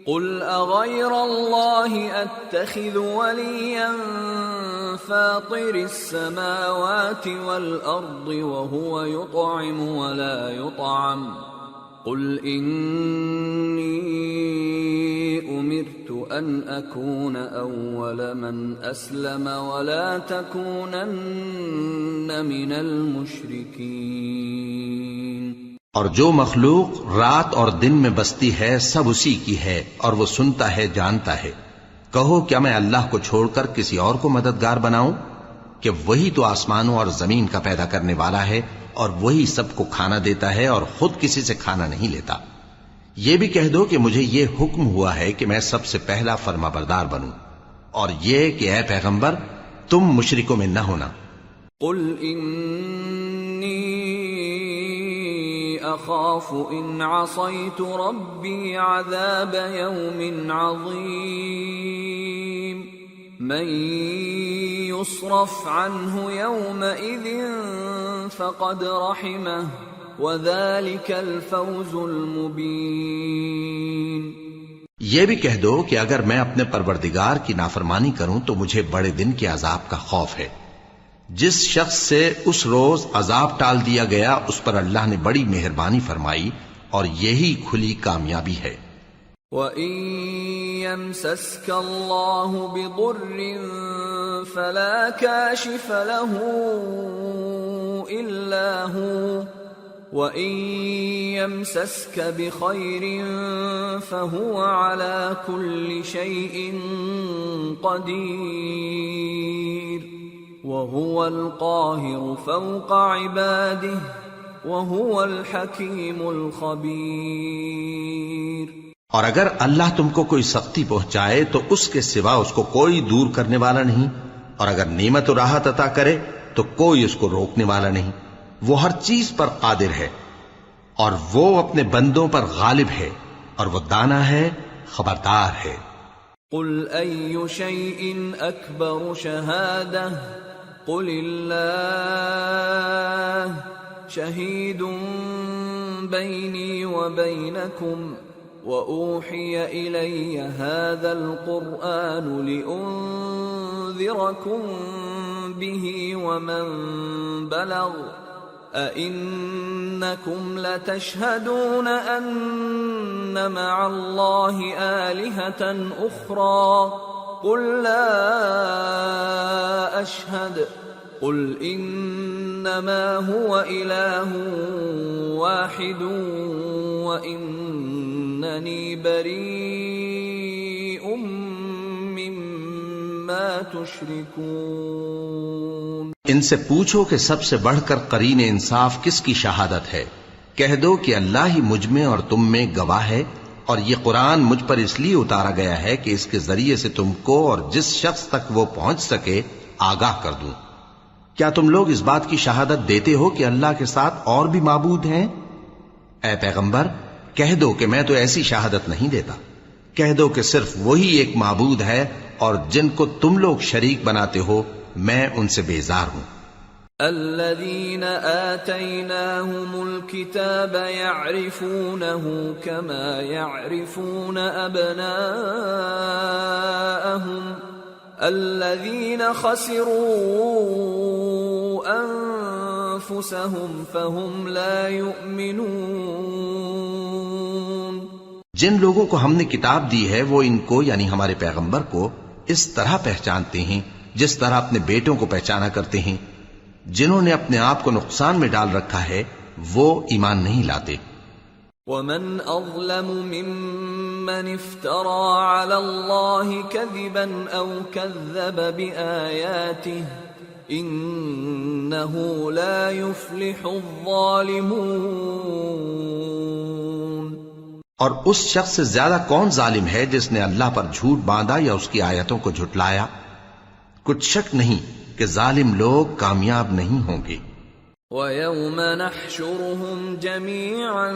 قُلْ أَغَيْرَ اللَّهِ أَتَّخِذُ وَلِيًّا فَاطِرِ السَّمَاوَاتِ وَالْأَرْضِ وَهُوَ يُطْعِمُ وَلَا يُطْعَمُ قُلْ إِنِّي أُمِرْتُ أَنْ أَكُونَ أَوَّلَ مَنْ أَسْلَمَ وَلَا تَكُونَنَّ مِنَ الْمُشْرِكِينَ۔ اور جو مخلوق رات اور دن میں بستی ہے سب اسی کی ہے، اور وہ سنتا ہے جانتا ہے۔ کہو کیا میں اللہ کو چھوڑ کر کسی اور کو مددگار بناؤں؟ کہ وہی تو آسمانوں اور زمین کا پیدا کرنے والا ہے، اور وہی سب کو کھانا دیتا ہے اور خود کسی سے کھانا نہیں لیتا۔ یہ بھی کہہ دو کہ مجھے یہ حکم ہوا ہے کہ میں سب سے پہلا فرما بردار بنوں، اور یہ کہ اے پیغمبر تم مشرکوں میں نہ ہونا۔ قل انی اخاف ان عصیت ربی عذاب یوم عظیم من يصرف عنه يومئذ فقد رحمه وذلك الفوز المبين۔ یہ بھی کہہ دو کہ اگر میں اپنے پروردگار کی نافرمانی کروں تو مجھے بڑے دن کے عذاب کا خوف ہے۔ جس شخص سے اس روز عذاب ٹال دیا گیا اس پر اللہ نے بڑی مہربانی فرمائی، اور یہی کھلی کامیابی ہے۔ وَإِن يَمْسَسْكَ اللَّهُ بِضُرٍّ فَلَا كَاشِفَ لَهُ إِلَّا هُوَ وَإِن يَمْسَسْكَ بِخَيْرٍ فَهُوَ عَلَى كُلِّ شَيْءٍ قَدِيرٌ وَهُوَ الْقَاهِرُ فَوْقَ عِبَادِهِ وَهُوَ الْحَكِيمُ الْخَبِيرُ۔ اور اگر اللہ تم کو کوئی سختی پہنچائے تو اس کے سوا اس کو کوئی دور کرنے والا نہیں، اور اگر نعمت و راحت عطا کرے تو کوئی اس کو روکنے والا نہیں۔ وہ ہر چیز پر قادر ہے، اور وہ اپنے بندوں پر غالب ہے، اور وہ دانا ہے، خبردار ہے۔ قل أي شيء أكبر شهادة قل الله شهيد بيني وبينكم وأوحي إلي هذا القرآن لأنذركم به ومن بلغ أئنكم لتشهدون أن مع الله آلهة أخرى قل لا أشهد قل إنما هو إله واحد وإنني بريء مما تشركون۔ ان سے پوچھو کہ سب سے بڑھ کر قرین انصاف کس کی شہادت ہے؟ کہہ دو کہ اللہ ہی مجھ میں اور تم میں گواہ ہے، اور یہ قرآن مجھ پر اس لیے اتارا گیا ہے کہ اس کے ذریعے سے تم کو اور جس شخص تک وہ پہنچ سکے آگاہ کر دوں۔ کیا تم لوگ اس بات کی شہادت دیتے ہو کہ اللہ کے ساتھ اور بھی معبود ہیں؟ اے پیغمبر کہہ دو کہ میں تو ایسی شہادت نہیں دیتا۔ کہہ دو کہ صرف وہی ایک معبود ہے، اور جن کو تم لوگ شریک بناتے ہو میں ان سے بیزار ہوں۔ الذين آتيناهم الكتاب يعرفونه كما يعرفون أبناءهم الذين خسروا أنفسهم فهم لا يؤمنون۔ جن لوگوں کو ہم نے کتاب دی ہے وہ ان کو یعنی ہمارے پیغمبر کو اس طرح پہچانتے ہیں جس طرح اپنے بیٹوں کو پہچانا کرتے ہیں. جنہوں نے اپنے آپ کو نقصان میں ڈال رکھا ہے وہ ایمان نہیں لاتے. ومن أظلم ممن افترى على الله كذبا أو كذب بآياته إنه لا يفلح الظالمون. اور اس شخص سے زیادہ کون ظالم ہے جس نے اللہ پر جھوٹ باندھا یا اس کی آیتوں کو جھٹلایا؟ کچھ شک نہیں کہ ظالم لوگ کامیاب نہیں ہوں گے. وَيَوْمَ نَحْشُرُهُمْ جَمِيعًا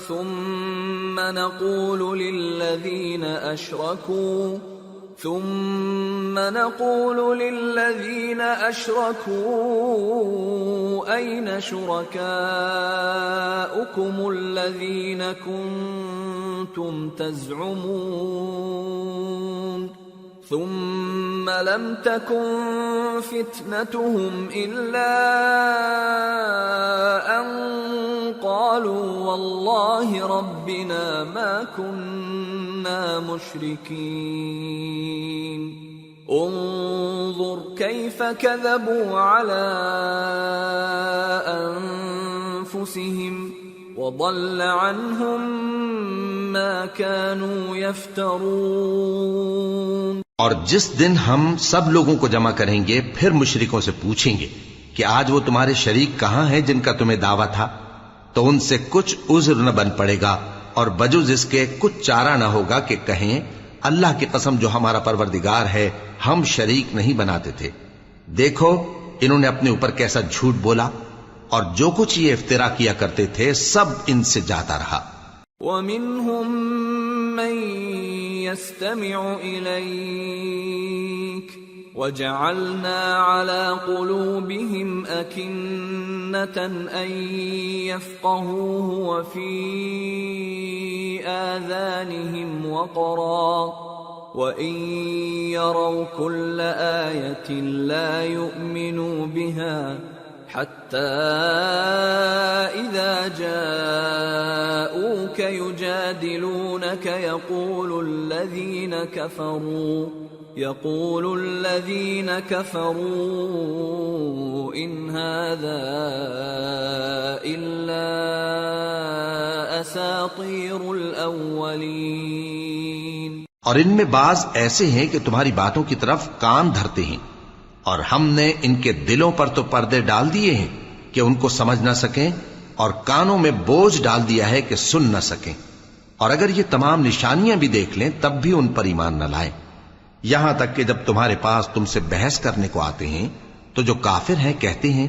ثُمَّ نَقُولُ لِلَّذِينَ أَشْرَكُوا أَيْنَ شُرَكَاؤُكُمُ الَّذِينَ كُنتُمْ تَزْعُمُونَ ثم لم تكن فتنتهم إلا أن قالوا والله ربنا ما كنا مشركين انظر كيف كذبوا على أنفسهم وضل عنهم ما كانوا يفترون. اور جس دن ہم سب لوگوں کو جمع کریں گے پھر مشرکوں سے پوچھیں گے کہ آج وہ تمہارے شریک کہاں ہیں جن کا تمہیں دعویٰ تھا، تو ان سے کچھ عذر نہ بن پڑے گا اور بجز اس کے کچھ چارہ نہ ہوگا کہ کہیں اللہ کی قسم جو ہمارا پروردگار ہے ہم شریک نہیں بناتے تھے. دیکھو انہوں نے اپنے اوپر کیسا جھوٹ بولا اور جو کچھ یہ افترا کیا کرتے تھے سب ان سے جاتا رہا. وَمِنْهُمْ مَنْ يَسْتَمِعُ إِلَيْكَ وَجَعَلْنَا عَلَى قُلُوبِهِمْ أَكِنَّةً أَنْ يَفْقَهُوهُ وَفِي آذَانِهِمْ وَقْرًا وَإِنْ يَرَوْا كُلَّ آيَةٍ لَا يُؤْمِنُوا بِهَا حتى إذا جاءوك يجادلونك يقول الذين كفروا إن هذا إلا أساطير الأولين. اور ان میں بعض ایسے ہیں کہ تمہاری باتوں کی طرف کان دھرتے ہیں اور ہم نے ان کے دلوں پر تو پردے ڈال دیے ہیں کہ ان کو سمجھ نہ سکیں اور کانوں میں بوجھ ڈال دیا ہے کہ سن نہ سکیں، اور اگر یہ تمام نشانیاں بھی دیکھ لیں تب بھی ان پر ایمان نہ لائیں. یہاں تک کہ جب تمہارے پاس تم سے بحث کرنے کو آتے ہیں تو جو کافر ہیں کہتے ہیں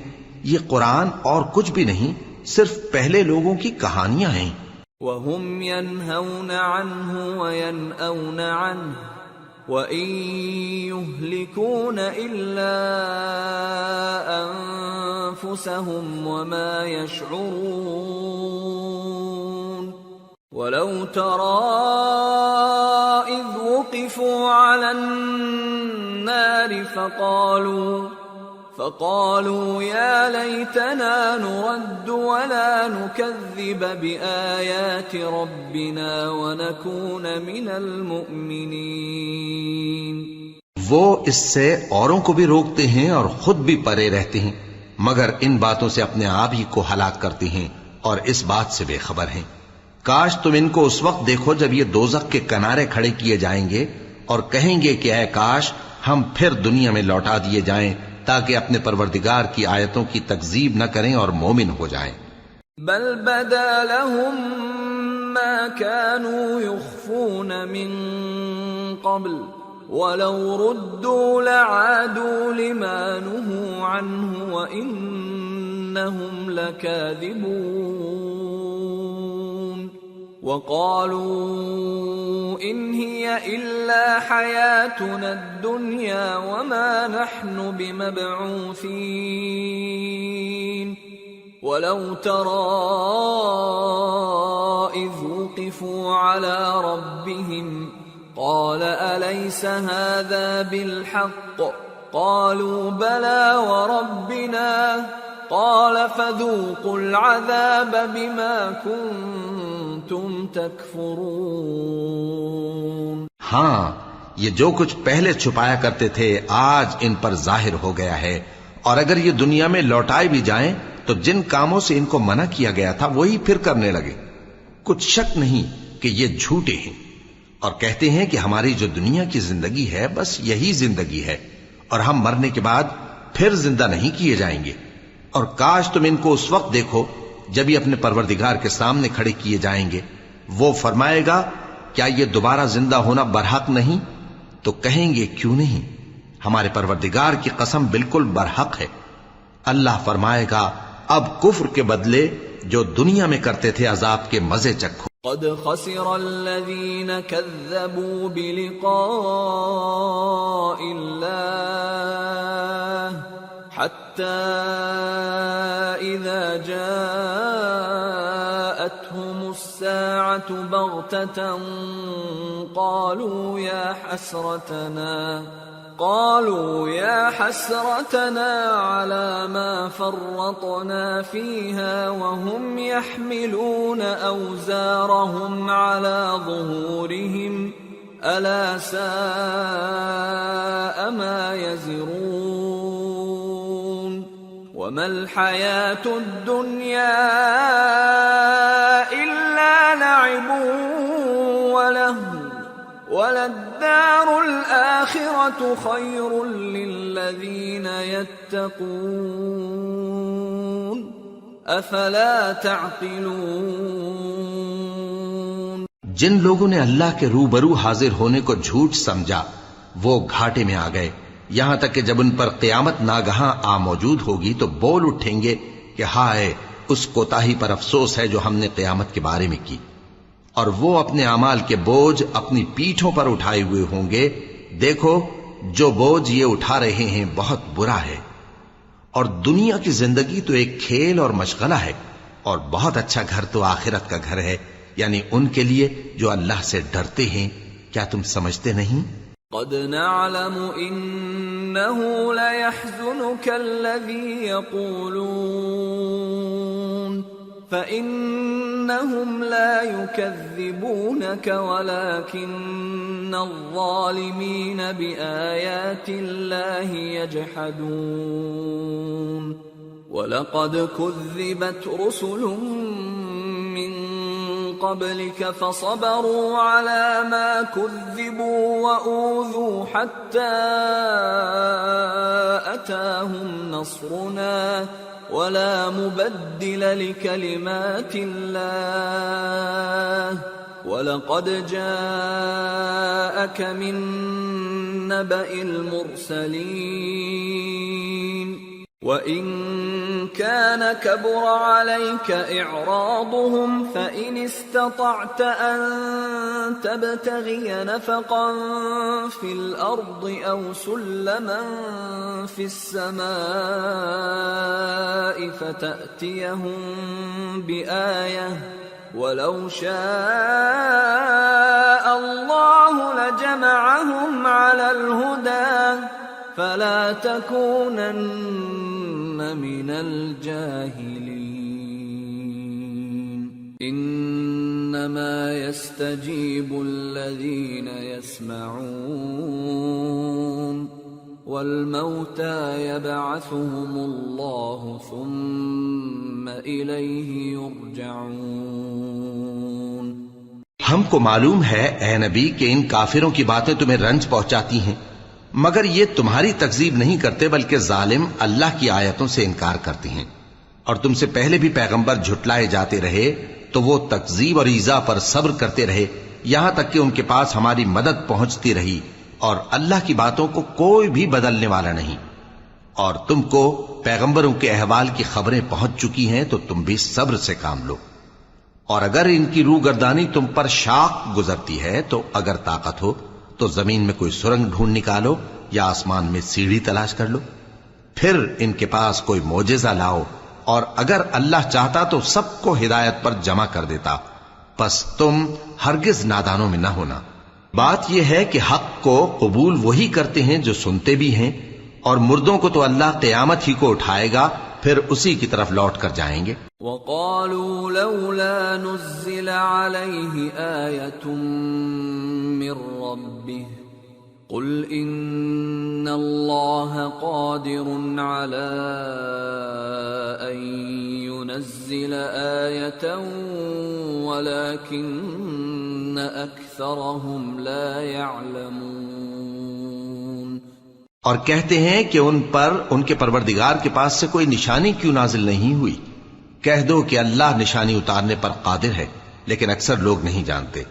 یہ قرآن اور کچھ بھی نہیں صرف پہلے لوگوں کی کہانیاں ہیں. وَهُمْ يَنْهَوْنَ عَنْهُ وَيَنْأَوْنَ عَنْهُ وَإِن يُهْلِكُونَ إِلَّا أَنفُسَهُمْ وَمَا يَشْعُرُونَ. وَلَوْ تَرَى إِذْ وُقِفُوا عَلَى النَّارِ فقالوا يا ليتنا نرد ولا نكذب بآيات ربنا ونكون من المؤمنين. وہ اس سے اوروں کو بھی روکتے ہیں اور خود بھی پرے رہتے ہیں مگر ان باتوں سے اپنے آپ ہی کو ہلاک کرتے ہیں اور اس بات سے بے خبر ہیں. کاش تم ان کو اس وقت دیکھو جب یہ دوزخ کے کنارے کھڑے کیے جائیں گے اور کہیں گے کہ اے کاش ہم پھر دنیا میں لوٹا دیے جائیں تاکہ اپنے پروردگار کی آیتوں کی تکذیب نہ کریں اور مومن ہو جائیں. بل بدا لهم ما كانوا يخفون من قبل ولو ردوا لعادوا لما نهوا عنه وإنهم لكاذبون. وقالوا إن هي إلا حياتنا الدنيا وما نحن بمبعوثين. ولو ترى إذ وقفوا على ربهم قال أليس هذا بالحق قالوا بلى وربنا قال فذوقوا العذاب بما كنتم تكفرون. ہاں، یہ جو کچھ پہلے چھپایا کرتے تھے آج ان پر ظاہر ہو گیا ہے، اور اگر یہ دنیا میں لوٹائے بھی جائیں تو جن کاموں سے ان کو منع کیا گیا تھا وہی پھر کرنے لگے. کچھ شک نہیں کہ یہ جھوٹے ہیں، اور کہتے ہیں کہ ہماری جو دنیا کی زندگی ہے بس یہی زندگی ہے، اور ہم مرنے کے بعد پھر زندہ نہیں کیے جائیں گے. اور کاش تم ان کو اس وقت دیکھو جب یہ اپنے پروردگار کے سامنے کھڑے کیے جائیں گے. وہ فرمائے گا کیا یہ دوبارہ زندہ ہونا برحق نہیں؟ تو کہیں گے کیوں نہیں، ہمارے پروردگار کی قسم بالکل برحق ہے. اللہ فرمائے گا اب کفر کے بدلے جو دنیا میں کرتے تھے عذاب کے مزے چکھو. قد خسر الذين كذبوا بلقاء الله حتى إذا جاءتهم الساعة بغتة قالوا يا حسرتنا على ما فرطنا فيها وهم يحملون أوزارهم على ظهورهم ألا ساء ما يزرون. وما الحياة الدنيا إلا لعب ولهو وللدار الآخرة خير للذين يتقون أفلا تعقلون. جن لوگوں نے اللہ کے روبرو حاضر ہونے کو جھوٹ سمجھا وہ گھاٹے میں آ گئے، یہاں تک کہ جب ان پر قیامت ناگہاں آ موجود ہوگی تو بول اٹھیں گے کہ ہائے اس کوتاہی پر افسوس ہے جو ہم نے قیامت کے بارے میں کی. اور وہ اپنے اعمال کے بوجھ اپنی پیٹھوں پر اٹھائے ہوئے ہوں گے. دیکھو جو بوجھ یہ اٹھا رہے ہیں بہت برا ہے، اور دنیا کی زندگی تو ایک کھیل اور مشغلہ ہے، اور بہت اچھا گھر تو آخرت کا گھر ہے، یعنی ان کے لیے جو اللہ سے ڈرتے ہیں. کیا تم سمجھتے نہیں؟ قد نعلم إنه ليحزنك الذي يقولون فإنهم لا يكذبونك ولكن الظالمين بآيات الله يجحدون. ولقد كذبت رسل من قبلك فصبروا على ما كذبوا وأوذوا حتى أتاهم نصرنا ولا مبدل لكلمات الله وَلَقَدْ جَاءَكَ مِن نَّبَإِ الْمُرْسَلِينَ وَإِن كَانَ كَبُرَ عَلَيْكَ إِعْرَاضُهُمْ فَإِنِ اسْتَطَعْتَ أَن تَبْتَغِيَ نَفَقًا فِي الْأَرْضِ أَوْ سُلَّمًا فِي السَّمَاءِ فَتَأْتِيَهُم بِآيَةٍ وَلَوْ شَاءَ اللَّهُ لَجَمَعَهُمْ عَلَى الْهُدَى فَلَا تَكُونَنَّ مِنَ الْجَاهِلِينَ إِنَّمَا يَسْتَجِيبُ الَّذِينَ يَسْمَعُونَ وَالْمَوْتَى يَبْعَثُهُمُ اللَّهُ ثُمَّ إِلَيْهِ يُرْجَعُونَ۔ ہم کو معلوم ہے اے نبی کہ ان کافروں کی باتیں تمہیں رنج پہنچاتی ہیں، مگر یہ تمہاری تکذیب نہیں کرتے بلکہ ظالم اللہ کی آیتوں سے انکار کرتے ہیں، اور تم سے پہلے بھی پیغمبر جھٹلائے جاتے رہے تو وہ تکذیب اور ایذا پر صبر کرتے رہے یہاں تک کہ ان کے پاس ہماری مدد پہنچتی رہی، اور اللہ کی باتوں کو کوئی بھی بدلنے والا نہیں۔ اور تم کو پیغمبروں کے احوال کی خبریں پہنچ چکی ہیں تو تم بھی صبر سے کام لو، اور اگر ان کی روگردانی تم پر شاق گزرتی ہے تو اگر طاقت ہو تو زمین میں کوئی سرنگ ڈھونڈ نکالو یا آسمان میں سیڑھی تلاش کر لو، پھر ان کے پاس کوئی معجزہ لاؤ، اور اگر اللہ چاہتا تو سب کو ہدایت پر جمع کر دیتا، پس تم ہرگز نادانوں میں نہ ہونا۔ بات یہ ہے کہ حق کو قبول وہی کرتے ہیں جو سنتے بھی ہیں، اور مردوں کو تو اللہ قیامت ہی کو اٹھائے گا پھر اسی کی طرف لوٹ کر جائیں گے۔ وقالوا لولا نزل عليه آية من ربه قل إن الله قادر على أن ينزل آية ولكن أكثرهم لا يعلمون۔ اور کہتے ہیں کہ ان پر ان کے پروردگار کے پاس سے کوئی نشانی کیوں نازل نہیں ہوئی؟ کہہ دو کہ اللہ نشانی اتارنے پر قادر ہے، لیکن اکثر لوگ نہیں جانتے۔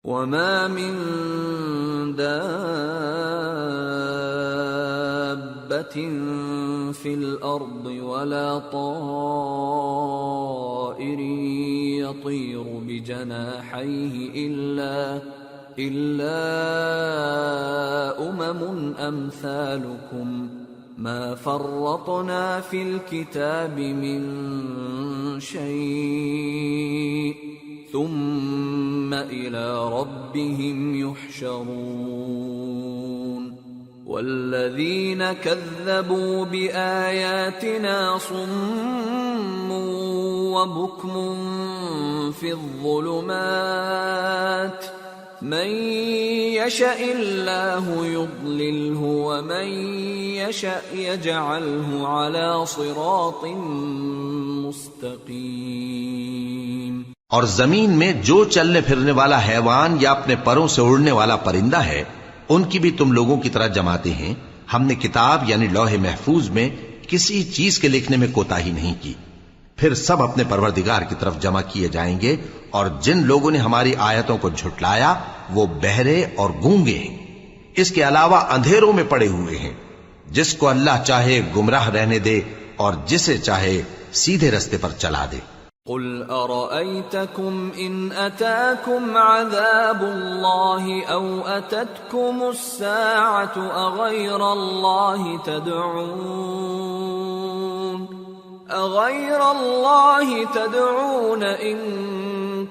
وما من دابة في الأرض ولا طائر يطير بجناحيه إلا أمم أمثالكم ما فرطنا في الكتاب من شيء ثم إلى ربهم يحشرون والذين كذبوا بآياتنا صم وبكم في الظلمات من يشاء الله يضلله ومن يشاء يجعله على صراط مستقيم۔ اور زمین میں جو چلنے پھرنے والا حیوان یا اپنے پروں سے اڑنے والا پرندہ ہے ان کی بھی تم لوگوں کی طرح جماتے ہیں۔ ہم نے کتاب یعنی لوح محفوظ میں کسی چیز کے لکھنے میں کوتاہی نہیں کی۔ پھر سب اپنے پروردگار کی طرف جمع کیے جائیں گے، اور جن لوگوں نے ہماری آیتوں کو جھٹلایا وہ بہرے اور گونگے ہیں، اس کے علاوہ اندھیروں میں پڑے ہوئے ہیں۔ جس کو اللہ چاہے گمراہ رہنے دے اور جسے چاہے سیدھے رستے پر چلا دے۔ قل أرأيتكم إن أتاكم عذاب الله أو أتتكم الساعة أغير الله تدعون إن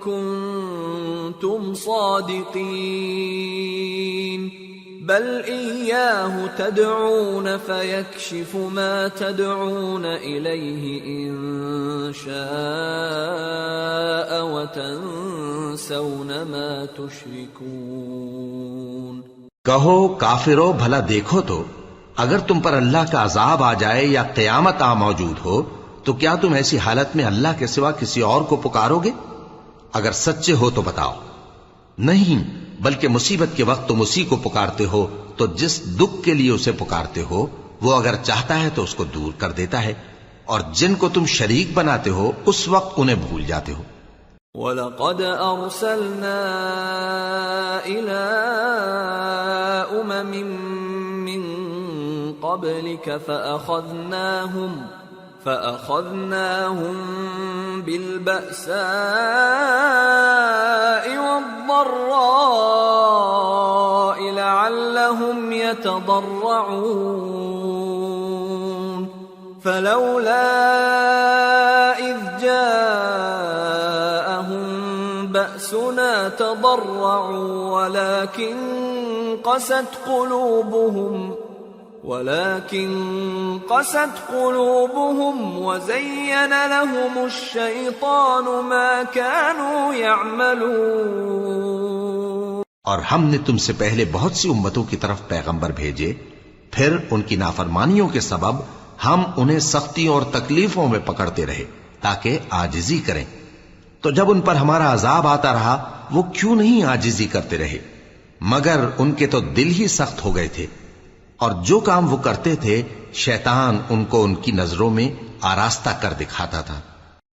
كنتم صادقين بل إياه تدعون فيكشف ما تدعون إليه إن شاء وتنسون ما تشركون۔ کہو کافرو بھلا دیکھو تو اگر تم پر اللہ کا عذاب آ جائے یا قیامت آ موجود ہو تو کیا تم ایسی حالت میں اللہ کے سوا کسی اور کو پکارو گے؟ اگر سچے ہو تو بتاؤ۔ نہیں، بلکہ مصیبت کے وقت تم اسی کو پکارتے ہو تو جس دکھ کے لیے اسے پکارتے ہو وہ اگر چاہتا ہے تو اس کو دور کر دیتا ہے، اور جن کو تم شریک بناتے ہو اس وقت انہیں بھول جاتے ہو۔ وَلَقَدْ أَرْسَلْنَا إِلَىٰ أُمَمٍ مِّن قَبْلِكَ فَأَخَذْنَاهُمْ بِالْبَأْسَاءِ وَالضَّرَّاءِ لَعَلَّهُمْ يَتَضَرَّعُونَ فَلَوْلَا إِذْ جَاءَهُمْ بَأْسُنَا تَضَرَّعُوا وَلَكِنْ قست قلوبهم وزين لهم الشيطان ما كانوا يعملون۔ اور ہم نے تم سے پہلے بہت سی امتوں کی طرف پیغمبر بھیجے، پھر ان کی نافرمانیوں کے سبب ہم انہیں سختیوں اور تکلیفوں میں پکڑتے رہے تاکہ عاجزی کریں، تو جب ان پر ہمارا عذاب آتا رہا وہ کیوں نہیں عاجزی کرتے رہے، مگر ان کے تو دل ہی سخت ہو گئے تھے، اور جو کام وہ کرتے تھے شیطان ان کو ان کی نظروں میں آراستہ کر دکھاتا تھا۔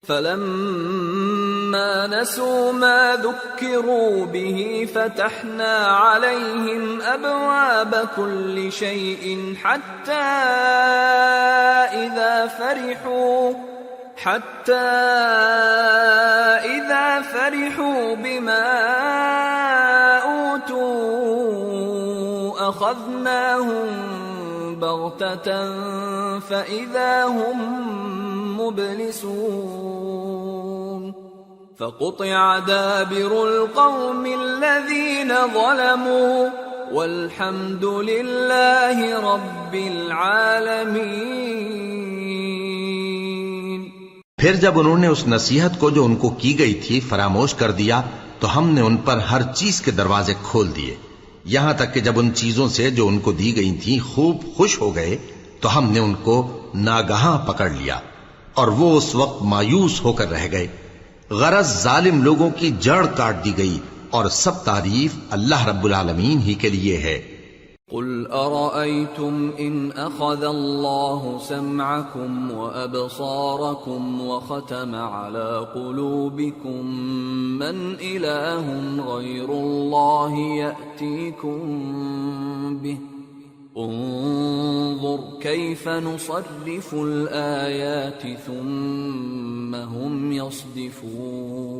فَلَمَّا نَسُوا مَا ذُكِّرُوا بِهِ فَتَحْنَا عَلَيْهِمْ أَبْوَابَ كُلِّ شَيْءٍ حَتَّى إِذَا فَرِحُوا بِمَا أُوتُوا أَخَذْنَاهُمْ بَغْتَةً فَإِذَا هُمْ مُبْلِسُونَ فَقُطِعَ دَابِرُ الْقَوْمِ الَّذِينَ ظَلَمُوا وَالْحَمْدُ لِلَّهِ رَبِّ الْعَالَمِينَ۔ پھر جب انہوں نے اس نصیحت کو جو ان کو کی گئی تھی فراموش کر دیا تو ہم نے ان پر ہر چیز کے دروازے کھول دیے، یہاں تک کہ جب ان چیزوں سے جو ان کو دی گئی تھیں خوب خوش ہو گئے تو ہم نے ان کو ناگہاں پکڑ لیا اور وہ اس وقت مایوس ہو کر رہ گئے۔ غرض ظالم لوگوں کی جڑ کاٹ دی گئی اور سب تعریف اللہ رب العالمین ہی کے لیے ہے۔ قل أرأيتم إن أخذ الله سمعكم وأبصاركم وختم على قلوبكم من إله غير الله يأتيكم به انظر كيف نصرف الآيات ثم هم يصدفون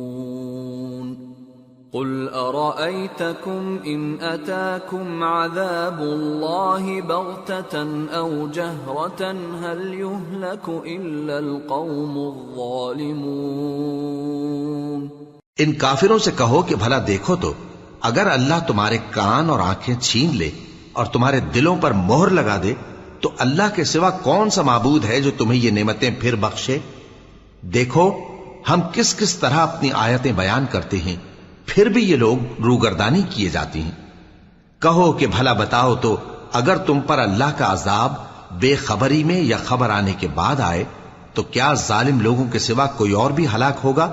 قل أرأيتكم إن أتاكم عذاب الله بغتة أو جهرة هل يهلك إلا القوم الظالمون۔ ان کافروں سے کہو کہ بھلا دیکھو تو اگر اللہ تمہارے کان اور آنکھیں چھین لے اور تمہارے دلوں پر مہر لگا دے تو اللہ کے سوا کون سا معبود ہے جو تمہیں یہ نعمتیں پھر بخشے؟ دیکھو ہم کس کس طرح اپنی آیتیں بیان کرتے ہیں، پھر بھی یہ لوگ روگردانی کیے جاتی ہیں۔ کہو کہ بھلا بتاؤ تو اگر تم پر اللہ کا عذاب بے خبری میں یا خبر آنے کے بعد آئے تو کیا ظالم لوگوں کے سوا کوئی اور بھی ہلاک ہوگا؟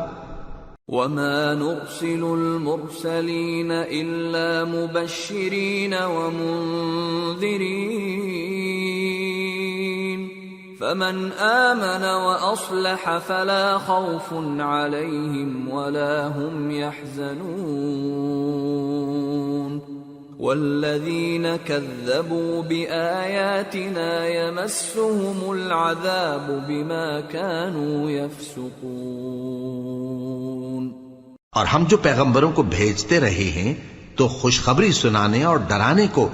وَمَا نُرْسِلُ الْمُرْسَلِينَ إِلَّا مُبَشِّرِينَ وَمُنذِرِينَ فَمَنْ آمَنَ وَأَصْلَحَ فَلَا خَوْفٌ عَلَيْهِمْ وَلَا هُمْ يَحْزَنُونَ وَالَّذِينَ كَذَّبُوا بِآيَاتِنَا يَمَسُّهُمُ الْعَذَابُ بِمَا كَانُوا يَفْسُقُونَ۔ اور ہم جو پیغمبروں کو بھیجتے رہے ہیں تو خوشخبری سنانے اور ڈرانے کو،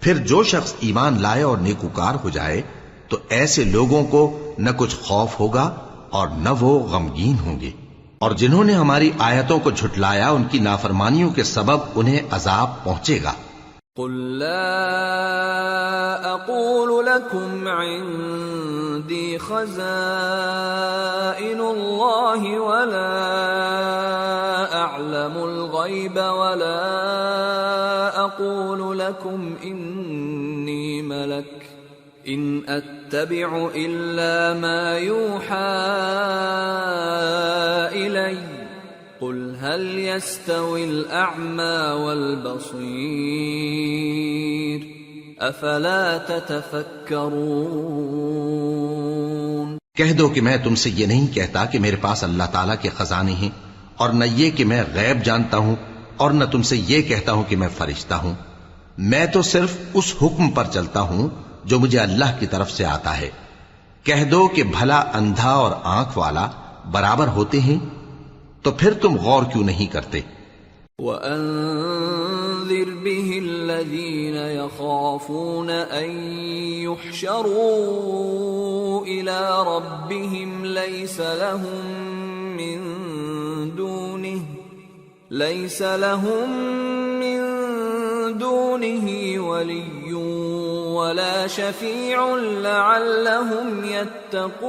پھر جو شخص ایمان لائے اور نیکوکار ہو جائے تو ایسے لوگوں کو نہ کچھ خوف ہوگا اور نہ وہ غمگین ہوں گے، اور جنہوں نے ہماری آیتوں کو جھٹلایا ان کی نافرمانیوں کے سبب انہیں عذاب پہنچے گا۔ قل لا اقول لكم عندي خزائن الله ولا اعلم الغيب ولا اقول لكم اني ملك ان اتبع الا ما يوحى الي قل هل يستوي الأعمى والبصير أفلا تتفكرون۔ کہہ دو کہ میں تم سے یہ نہیں کہتا کہ میرے پاس اللہ تعالیٰ کے خزانے ہیں، اور نہ یہ کہ میں غیب جانتا ہوں، اور نہ تم سے یہ کہتا ہوں کہ میں فرشتہ ہوں۔ میں تو صرف اس حکم پر چلتا ہوں جو مجھے اللہ کی طرف سے آتا ہے۔ کہہ دو کہ بھلا اندھا اور آنکھ والا برابر ہوتے ہیں؟ تو پھر تم غور کیوں نہیں کرتے؟ وَأَنذِرْ بِهِ الَّذِينَ يَخَافُونَ أَن يُحْشَرُوا إِلَى رَبِّهِمْ لَيْسَ لَهُم مِّن دُونِهِ وَلِيٌّ وَلَا شَفِيعٌ لَعَلَّهُمْ يَتَّقُونَ۔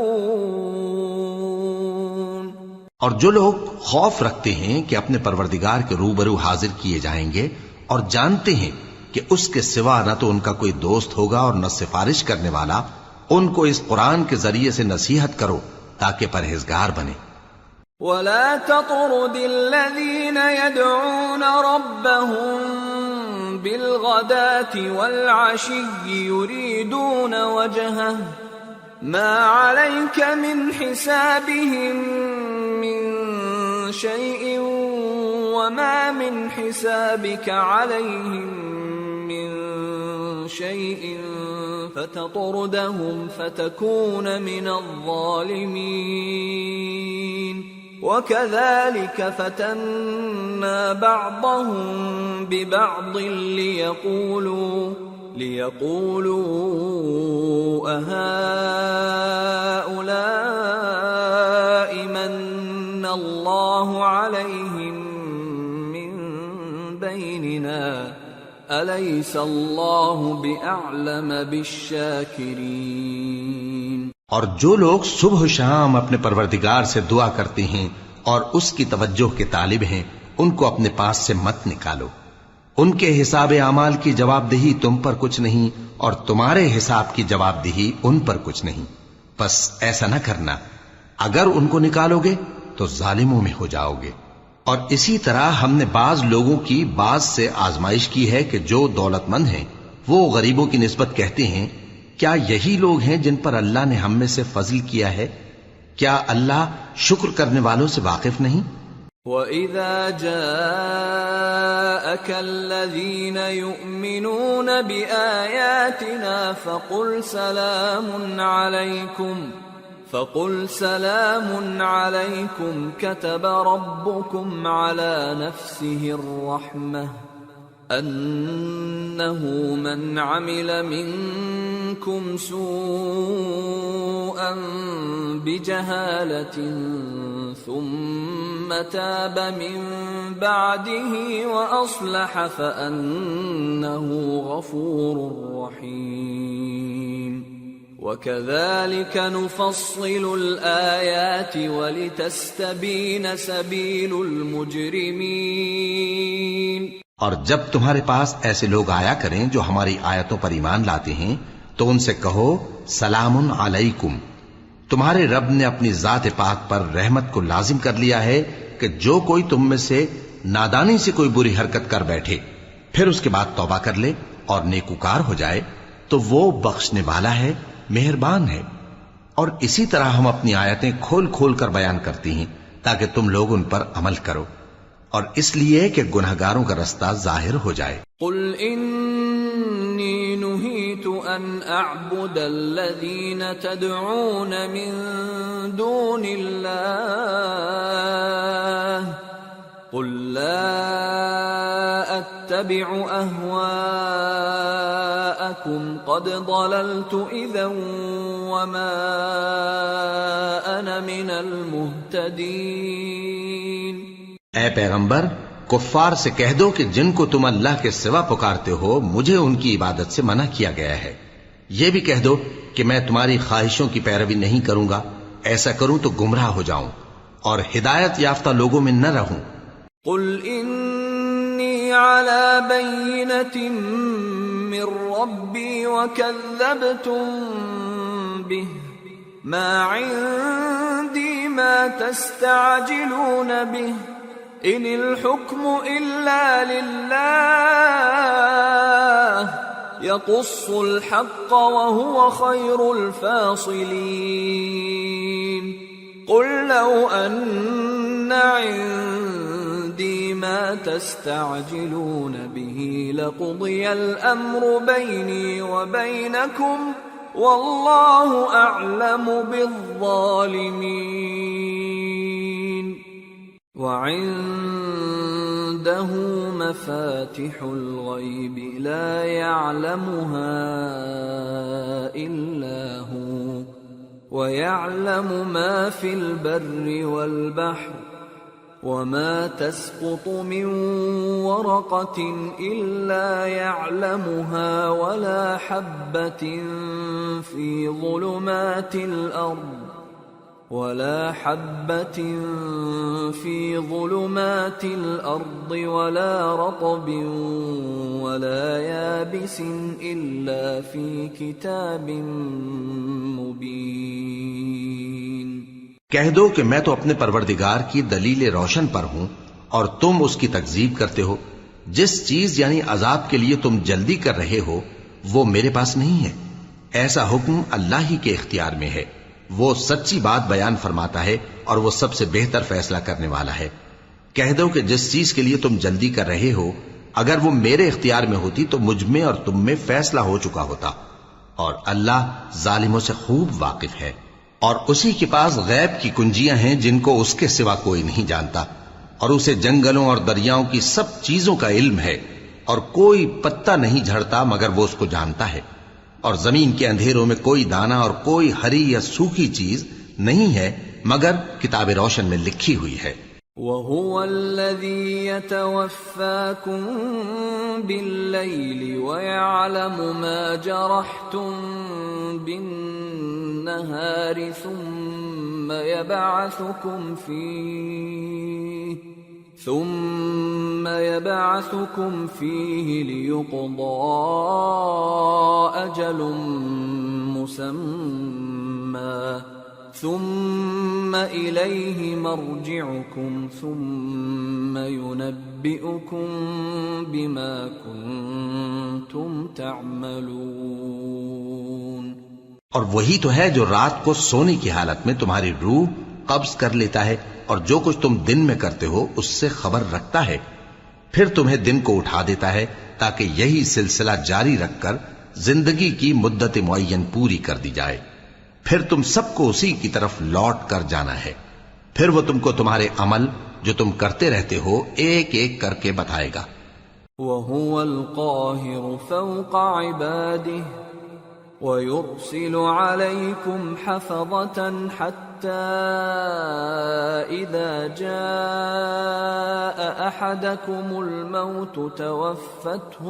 اور جو لوگ خوف رکھتے ہیں کہ اپنے پروردگار کے روبرو حاضر کیے جائیں گے اور جانتے ہیں کہ اس کے سوا نہ تو ان کا کوئی دوست ہوگا اور نہ سفارش کرنے والا، ان کو اس قرآن کے ذریعے سے نصیحت کرو تاکہ پرہیزگار بنے۔ وَلَا تَطْرُدِ الَّذِينَ يَدْعُونَ رَبَّهُم بِالْغَدَاةِ وَالْعَشِيِّ يُرِيدُونَ وَجْهَهُ ما عليك من حسابهم من شيء وما من حسابك عليهم من شيء فتطردهم فتكون من الظالمين وكذلك فتنا بعضهم ببعض ليقولوا أهؤلاء من الله عليهم من بيننا أليس الله بأعلم بالشاكرين۔ اور جو لوگ صبح و شام اپنے پروردگار سے دعا کرتے ہیں اور اس کی توجہ کے طالب ہیں، ان کو اپنے پاس سے مت نکالو۔ ان کے حساب اعمال کی جواب دہی تم پر کچھ نہیں، اور تمہارے حساب کی جواب دہی ان پر کچھ نہیں، بس ایسا نہ کرنا۔ اگر ان کو نکالو گے تو ظالموں میں ہو جاؤ گے۔ اور اسی طرح ہم نے بعض لوگوں کی بعض سے آزمائش کی ہے کہ جو دولت مند ہیں وہ غریبوں کی نسبت کہتے ہیں کیا یہی لوگ ہیں جن پر اللہ نے ہم میں سے فضل کیا ہے؟ کیا اللہ شکر کرنے والوں سے واقف نہیں؟ وَإِذَا جَاءَكَ الَّذِينَ يُؤْمِنُونَ بِآيَاتِنَا فَقُلْ سَلَامٌ عَلَيْكُمْ كَتَبَ رَبُّكُمْ عَلَى نَفْسِهِ الرَّحْمَةَ أَنَّهُ مَنْ عَمِلَ مِنْكُمْ سُوءًا بِجَهَالَةٍ ثُمَّ تَابَ مِنْ بَعْدِهِ وَأَصْلَحَ فَأَنَّهُ غَفُورٌ رَحِيمٌ وَكَذَلِكَ نُفَصِّلُ الْآيَاتِ وَلِتَسْتَبِينَ سَبِيلُ الْمُجْرِمِينَ۔ اور جب تمہارے پاس ایسے لوگ آیا کریں جو ہماری آیتوں پر ایمان لاتے ہیں تو ان سے کہو سلام علیکم، تمہارے رب نے اپنی ذات پاک پر رحمت کو لازم کر لیا ہے کہ جو کوئی تم میں سے نادانی سے کوئی بری حرکت کر بیٹھے پھر اس کے بعد توبہ کر لے اور نیکوکار ہو جائے تو وہ بخشنے والا ہے، مہربان ہے۔ اور اسی طرح ہم اپنی آیتیں کھول کھول کر بیان کرتی ہیں تاکہ تم لوگ ان پر عمل کرو، اور اس لیے کہ گنہگاروں کا رستہ ظاہر ہو جائے۔ قل انی نہیت ان اعبد الذین تدعون من دون اللہ قل لا اتبع اہواءکم قد ضللت اذا وما انا من المہتدین۔ اے پیغمبر، کفار سے کہہ دو کہ جن کو تم اللہ کے سوا پکارتے ہو مجھے ان کی عبادت سے منع کیا گیا ہے۔ یہ بھی کہہ دو کہ میں تمہاری خواہشوں کی پیروی نہیں کروں گا، ایسا کروں تو گمراہ ہو جاؤں اور ہدایت یافتہ لوگوں میں نہ رہوں۔ قل انی علی بینۃ من ربی وکذبتم بہ ما عندی ما تستعجلون بہ ان الحکم الا للہ یقص الحق وهو خیر الفاصلین۔ قل لو ان عندی ما تستعجلون به لقضی الامر بینی وبینکم واللہ اعلم بالظالمین۔ وعنده مفاتح الغیب لا يعلمها الا هو ويعلم ما في البر والبحر وما تسقط من ورقة إلا يعلمها ولا حبة في ظلمات الأرض ولا رطب ولا يابس إلا في كتاب مبين۔ کہہ دو کہ میں تو اپنے پروردگار کی دلیل روشن پر ہوں اور تم اس کی تکذیب کرتے ہو۔ جس چیز یعنی عذاب کے لیے تم جلدی کر رہے ہو وہ میرے پاس نہیں ہے، ایسا حکم اللہ ہی کے اختیار میں ہے۔ وہ سچی بات بیان فرماتا ہے اور وہ سب سے بہتر فیصلہ کرنے والا ہے۔ کہہ دو کہ جس چیز کے لیے تم جلدی کر رہے ہو اگر وہ میرے اختیار میں ہوتی تو مجھ میں اور تم میں فیصلہ ہو چکا ہوتا، اور اللہ ظالموں سے خوب واقف ہے۔ اور اسی کے پاس غیب کی کنجیاں ہیں جن کو اس کے سوا کوئی نہیں جانتا، اور اسے جنگلوں اور دریاؤں کی سب چیزوں کا علم ہے، اور کوئی پتا نہیں جھڑتا مگر وہ اس کو جانتا ہے، اور زمین کے اندھیروں میں کوئی دانہ اور کوئی ہری یا سوکھی چیز نہیں ہے مگر کتاب روشن میں لکھی ہوئی ہے۔ وَهُوَ الَّذِي يَتَوَفَّاكُم بِاللَّيْلِ وَيَعْلَمُ مَا جَرَحْتُم بِالنَّهَارِ ثُمَّ يَبْعَثُكُمْ فِيهِ لِيُقْضَىٰ أَجَلٌ مُّسَمًّى ثُمَّ إِلَيْهِ مَرْجِعُكُمْ ثُمَّ يُنَبِّئُكُم بِمَا كُنتُمْ تَعْمَلُونَ۔ اور وہی تو ہے جو رات کو سونے کی حالت میں تمہاری روح قبض کر لیتا ہے، اور جو کچھ تم دن میں کرتے ہو اس سے خبر رکھتا ہے، پھر تمہیں دن کو اٹھا دیتا ہے تاکہ یہی سلسلہ جاری رکھ کر زندگی کی مدت معین پوری کر دی جائے، پھر تم سب کو اسی کی طرف لوٹ کر جانا ہے، پھر وہ تم کو تمہارے عمل جو تم کرتے رہتے ہو ایک ایک کر کے بتائے گا۔ وَهُوَ الْقَاهِرُ فَوْقَ عِبَادِهِ وَيُرْسِلُ عَلَيْكُمْ حَفَظَةً حَتَّى إِذَا جَاءَ أَحَدَكُمُ الْمَوْتُ تَوَفَّتْهُ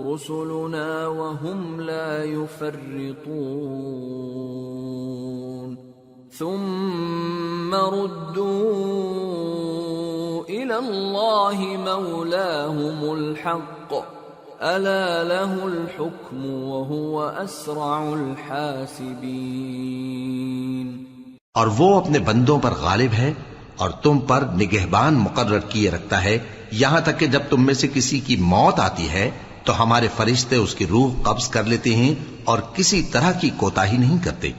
رُسُلُنَا وَهُمْ لَا يُفَرِّطُونَ ثُمَّ رُدُّوا إِلَى اللَّهِ مَوْلَاهُمُ الْحَقِّ أَلَا لَهُ الْحُكْمُ وَهُوَ أَسْرَعُ الْحَاسِبِينَ۔ اور وہ اپنے بندوں پر غالب ہے اور تم پر نگہبان مقرر کیے رکھتا ہے، یہاں تک کہ جب تم میں سے کسی کی موت آتی ہے تو ہمارے فرشتے اس کی روح قبض کر لیتے ہیں اور کسی طرح کی کوتاہی نہیں کرتے۔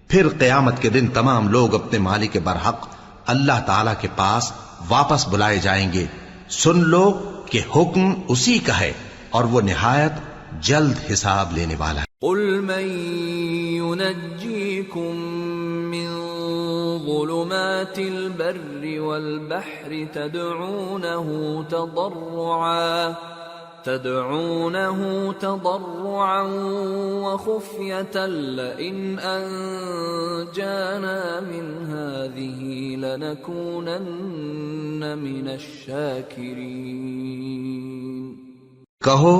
پھر قیامت کے دن تمام لوگ اپنے مالک برحق اللہ تعالی کے پاس واپس بلائے جائیں گے۔ سن لو کہ حکم اسی کا ہے اور وہ نہایت جلد حساب لینے والا ہے۔ قُلْ مَن يُنَجِّيكُم مِّن ظُلُمَاتِ الْبَرِّ وَالْبَحْرِ تدعونه تضرعا وخفية لئن أنجانا من هذه لنكونن من الشاكرين۔ کہو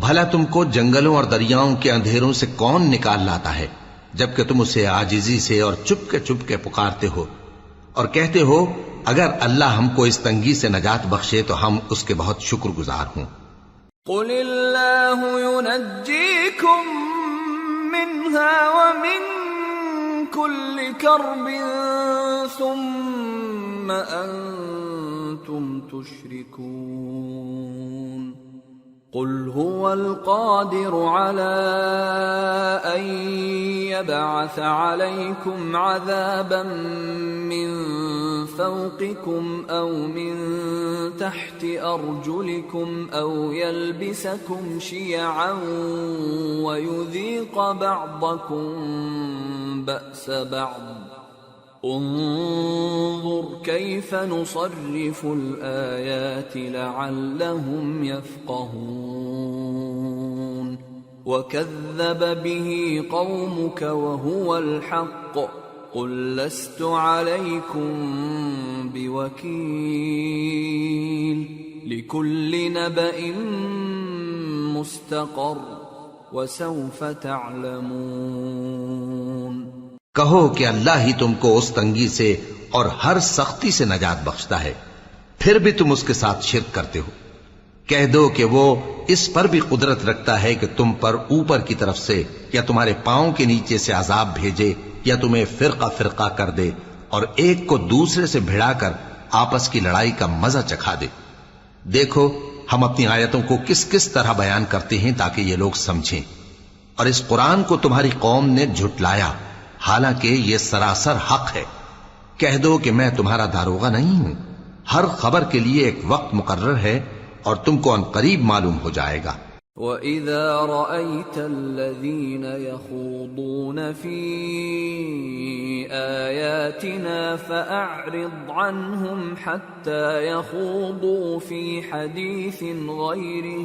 بھلا تم کو جنگلوں اور دریاؤں کے اندھیروں سے کون نکال لاتا ہے جبکہ تم اسے عاجزی سے اور چپ کے پکارتے ہو اور کہتے ہو اگر اللہ ہم کو اس تنگی سے نجات بخشے تو ہم اس کے بہت شکر گزار ہوں۔ قل اللہ ينجيكم منها ومن كل كرب ثم أنتم تشركون۔ قل هو القادر على أن يبعث عليكم عذابا من فوقكم أو من تحت أرجلكم أو يلبسكم شيعا ويذيق بعضكم بأس بعض انظر كيف نصرف الآيات لعلهم يفقهون وكذب به قومك وهو الحق قل لست عليكم بوكيل لكل نبأ مستقر وسوف تعلمون۔ کہو کہ اللہ ہی تم کو اس تنگی سے اور ہر سختی سے نجات بخشتا ہے، پھر بھی تم اس کے ساتھ شرک کرتے ہو۔ کہہ دو کہ وہ اس پر بھی قدرت رکھتا ہے کہ تم پر اوپر کی طرف سے یا تمہارے پاؤں کے نیچے سے عذاب بھیجے یا تمہیں فرقہ فرقہ کر دے اور ایک کو دوسرے سے بھڑا کر آپس کی لڑائی کا مزہ چکھا دے۔ دیکھو ہم اپنی آیتوں کو کس کس طرح بیان کرتے ہیں تاکہ یہ لوگ سمجھیں، اور اس قرآن کو تمہاری قوم نے جھٹلایا حالانکہ یہ سراسر حق ہے۔ کہہ دو کہ میں تمہارا داروغہ نہیں ہوں، ہر خبر کے لیے ایک وقت مقرر ہے اور تم کو عنقریب معلوم ہو جائے گا۔ وَإِذَا رَأَيْتَ الَّذِينَ يَخُوضُونَ فِي آيَاتِنَا فَأَعْرِضْ عَنْهُمْ حَتَّى يَخُوضُوا فِي حَدِيثٍ غَيْرِهِ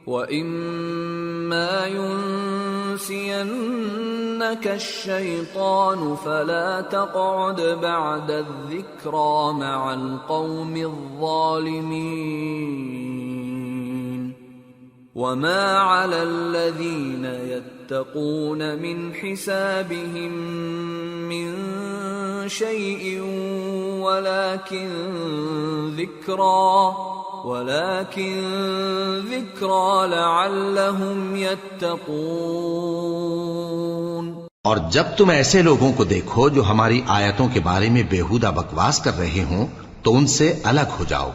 وَإِمَّا يُنْسِيَنَّكَ الشَّيْطَانُ فَلَا تَقْعُدْ بَعْدَ الذِّكْرَى مَعَ الْقَوْمِ الظَّالِمِينَ وَمَا عَلَى الَّذِينَ يَتَّقُونَ مِنْ حِسَابِهِمْ مِنْ شَيْءٍ وَلَكِنْ ذِكْرَى لَعَلَّهُمْ يَتَّقُونَ۔ اور جب تم ایسے لوگوں کو دیکھو جو ہماری آیتوں کے بارے میں بےہودہ بکواس کر رہے ہوں تو ان سے الگ ہو جاؤ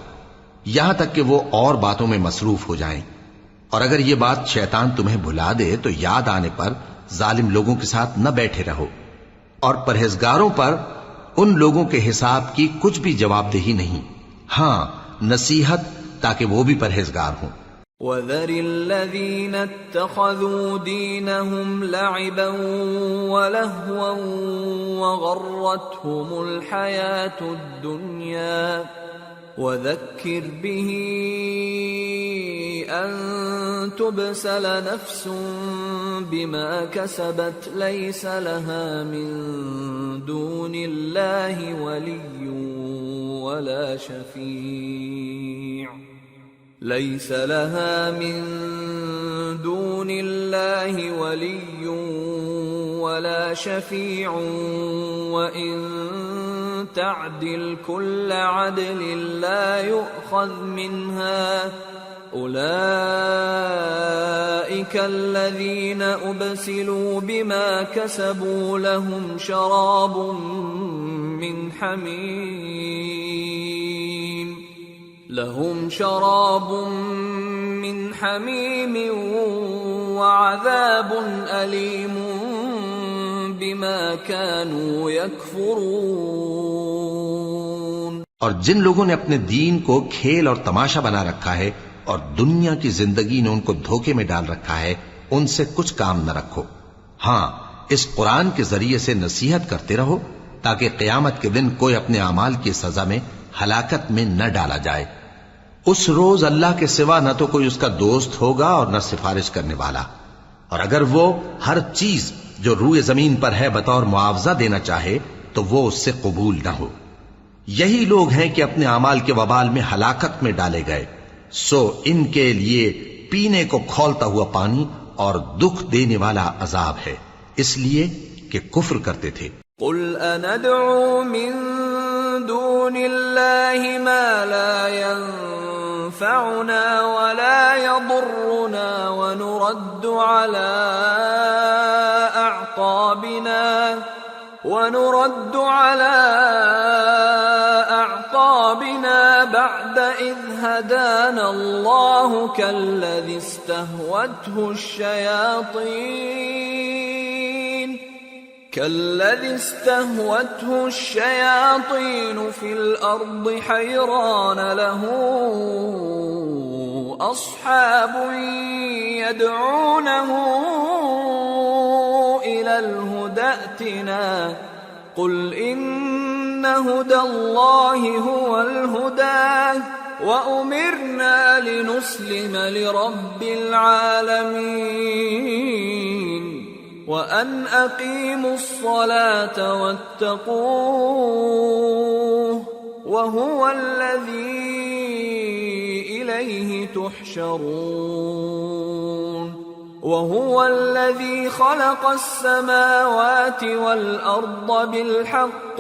یہاں تک کہ وہ اور باتوں میں مصروف ہو جائیں، اور اگر یہ بات شیطان تمہیں بھلا دے تو یاد آنے پر ظالم لوگوں کے ساتھ نہ بیٹھے رہو، اور پرہیزگاروں پر ان لوگوں کے حساب کی کچھ بھی جواب دہی نہیں، ہاں نصیحت تاکہ وہ بھی پرہیزگار ہوں۔ وَذَرِ الَّذِينَ اتَّخَذُوا دِينَهُمْ لَعِبًا وَلَهْوًا وَغَرَّتْهُمُ الْحَيَاةُ الدُّنْيَا وَذَكِّرْ بِهِ أَن تُبْسَلَ نَفْسٌ بِمَا كَسَبَتْ لَيْسَ لَهَا مِن دُونِ اللَّهِ وَلِيٌّ وَلَا شَفِيعٌ لَيْسَ لَهَا مِن دُونِ اللَّهِ وَلِيٌّ وَلَا شَفِيعٌ وَإِن تَعْدِلْ كُلَّ عَدْلٍ لَّا يُؤْخَذْ مِنْهَا أُولَئِكَ الَّذِينَ أُبْسِلُوا بِمَا كَسَبُوا لَهُمْ شَرَابٌ مِّنْ حَمِيمٍ وَعَذَابٌ أَلِيمٌ بِمَا كَانُوا يَكْفُرُونَ۔ اور جن لوگوں نے اپنے دین کو کھیل اور تماشا بنا رکھا ہے اور دنیا کی زندگی نے ان کو دھوکے میں ڈال رکھا ہے، ان سے کچھ کام نہ رکھو، ہاں اس قرآن کے ذریعے سے نصیحت کرتے رہو تاکہ قیامت کے دن کوئی اپنے اعمال کی سزا میں ہلاکت میں نہ ڈالا جائے۔ اس روز اللہ کے سوا نہ تو کوئی اس کا دوست ہوگا اور نہ سفارش کرنے والا، اور اگر وہ ہر چیز جو روئے زمین پر ہے بطور معاوضہ دینا چاہے تو وہ اس سے قبول نہ ہو۔ یہی لوگ ہیں کہ اپنے اعمال کے وبال میں ہلاکت میں ڈالے گئے، سو ان کے لیے پینے کو کھولتا ہوا پانی اور دکھ دینے والا عذاب ہے، اس لیے کہ کفر کرتے تھے۔ قُلْ أَنَدْعُو مِن دُونِ اللَّهِ مَا لَا يَنفَعُنَا وَلَا يَضُرُّنَا وَنُرَدُّ عَلَىٰ أَعْقَابِنَا بَعْدَ إِذْ هَدَانَا اللَّهُ كَالَّذِي اسْتَهْوَتْهُ الشَّيَاطِينُ فِي الْأَرْضِ حَيْرَانَ لَهُ أَصْحَابٌ يَدْعُونَهُ إِلَى الْهُدَى ائْتِنَا قُلْ إِنَّ هُدَى اللَّهِ هُوَ الْهُدَى وَأُمِرْنَا لِنُسْلِمَ لِرَبِّ الْعَالَمِينَ وَأَنْ أَقِيمُوا الصَّلَاةَ وَاتَّقُوهُ وَهُوَ الَّذِي إِلَيْهِ تُحْشَرُونَ وَهُوَ الَّذِي خَلَقَ السَّمَاوَاتِ وَالْأَرْضَ بِالْحَقِّ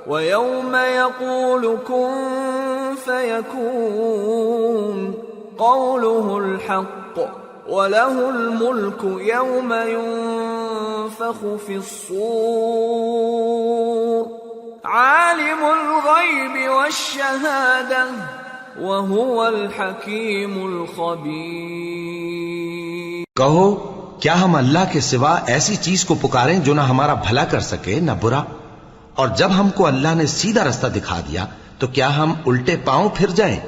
وَيَوْمَ يَقُولُ كُن فَيَكُونُ قَوْلُهُ الْحَقُّ وَلَهُ الْمُلْكُ يَوْمَ يُنفَخُ فِي الصُّورِ عَالِمُ الْغَيْبِ وَالشَّهَادَةِ وَهُوَ الْحَكِيمُ الْخَبِيرُ۔ کہو کیا ہم اللہ کے سوا ایسی چیز کو پکاریں جو نہ ہمارا بھلا کر سکے نہ برا؟ اور جب ہم کو اللہ نے سیدھا رستہ دکھا دیا تو کیا ہم الٹے پاؤں پھر جائیں؟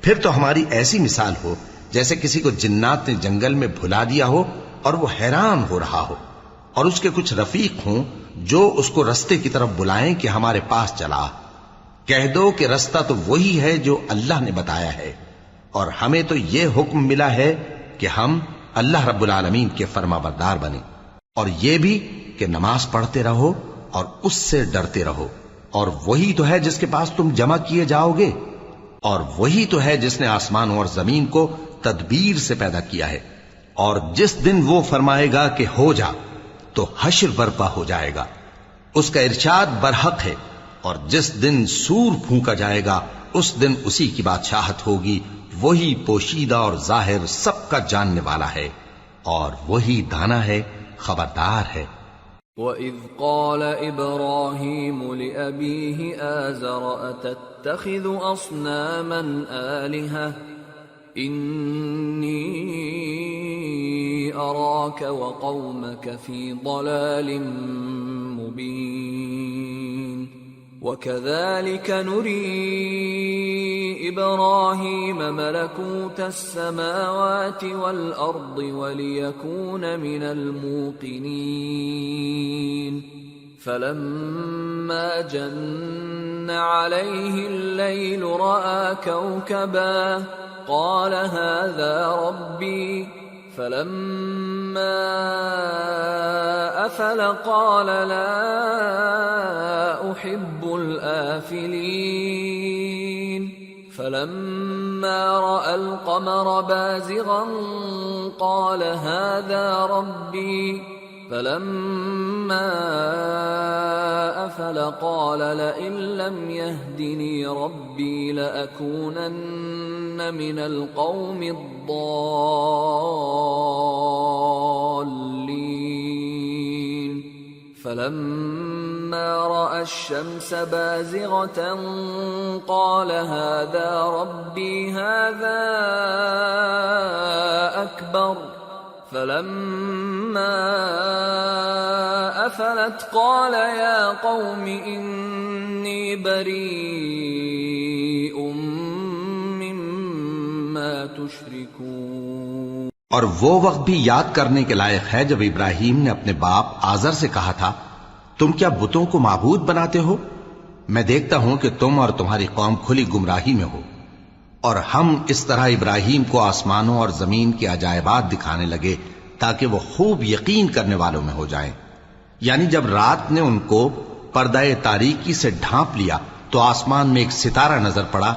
پھر تو ہماری ایسی مثال ہو جیسے کسی کو جنات نے جنگل میں بھلا دیا ہو اور وہ حیران ہو رہا ہو، اور اس کے کچھ رفیق ہوں جو اس کو رستے کی طرف بلائیں کہ ہمارے پاس چلا۔ کہہ دو کہ رستہ تو وہی ہے جو اللہ نے بتایا ہے، اور ہمیں تو یہ حکم ملا ہے کہ ہم اللہ رب العالمین کے فرما بردار بنیں، اور یہ بھی کہ نماز پڑھتے رہو اور اس سے ڈرتے رہو، اور وہی تو ہے جس کے پاس تم جمع کیے جاؤ گے، اور وہی تو ہے جس نے آسمانوں اور زمین کو تدبیر سے پیدا کیا ہے، اور جس دن وہ فرمائے گا کہ ہو جا تو حشر برپا ہو جائے گا، اس کا ارشاد برحق ہے، اور جس دن سور پھونکا جائے گا اس دن اسی کی بادشاہت ہوگی، وہی پوشیدہ اور ظاہر سب کا جاننے والا ہے، اور وہی دانا ہے، خبردار ہے۔ وَإِذْ قَالَ إِبْرَاهِيمُ لِأَبِيهِ آزَرَ أَتَتَّخِذُ أَصْنَامًا آلِهَةً إِنِّي أَرَاكَ وَقَوْمَكَ فِي ضَلَالٍ مُبِينٍ وَكَذَلِكَ نُرِي إِبْرَاهِيمَ مَلَكُوتَ السَّمَاوَاتِ وَالْأَرْضِ وَلِيَكُونَ مِنَ الْمُوقِنِينَ فَلَمَّا جَنَّ عَلَيْهِ اللَّيْلُ رَأَى كَوْكَبًا قَالَ هَذَا رَبِّي فَلَمَّا أَفَلَ قَالَ لَا أُحِبُّ الْآفِلِينَ فَلَمَّا رَأَى الْقَمَرَ بَازِغًا قَالَ هَذَا رَبِّي فَلَمَّا أَفَلَ قَالَ لَئِن لَّمْ يَهْدِنِي رَبِّي لَأَكُونَنَّ مِنَ الْقَوْمِ الضَّالِّينَ فَلَمَّا رَأَى الشَّمْسَ بَازِغَةً قَالَ هَذَا رَبِّي هَذَا أَكْبَرُ فَلَمَّا أَفَلَتْ قَالَ يَا قَوْمِ إِنِّي بَرِيءٌ مِّمَّا تُشْرِكُونَ۔ اور وہ وقت بھی یاد کرنے کے لائق ہے جب ابراہیم نے اپنے باپ آزر سے کہا تھا، تم کیا بتوں کو معبود بناتے ہو؟ میں دیکھتا ہوں کہ تم اور تمہاری قوم کھلی گمراہی میں ہو۔ اور ہم اس طرح ابراہیم کو آسمانوں اور زمین کے عجائبات دکھانے لگے تاکہ وہ خوب یقین کرنے والوں میں ہو جائیں۔ یعنی جب رات نے ان کو پردہ تاریکی سے ڈھانپ لیا تو آسمان میں ایک ستارہ نظر پڑا،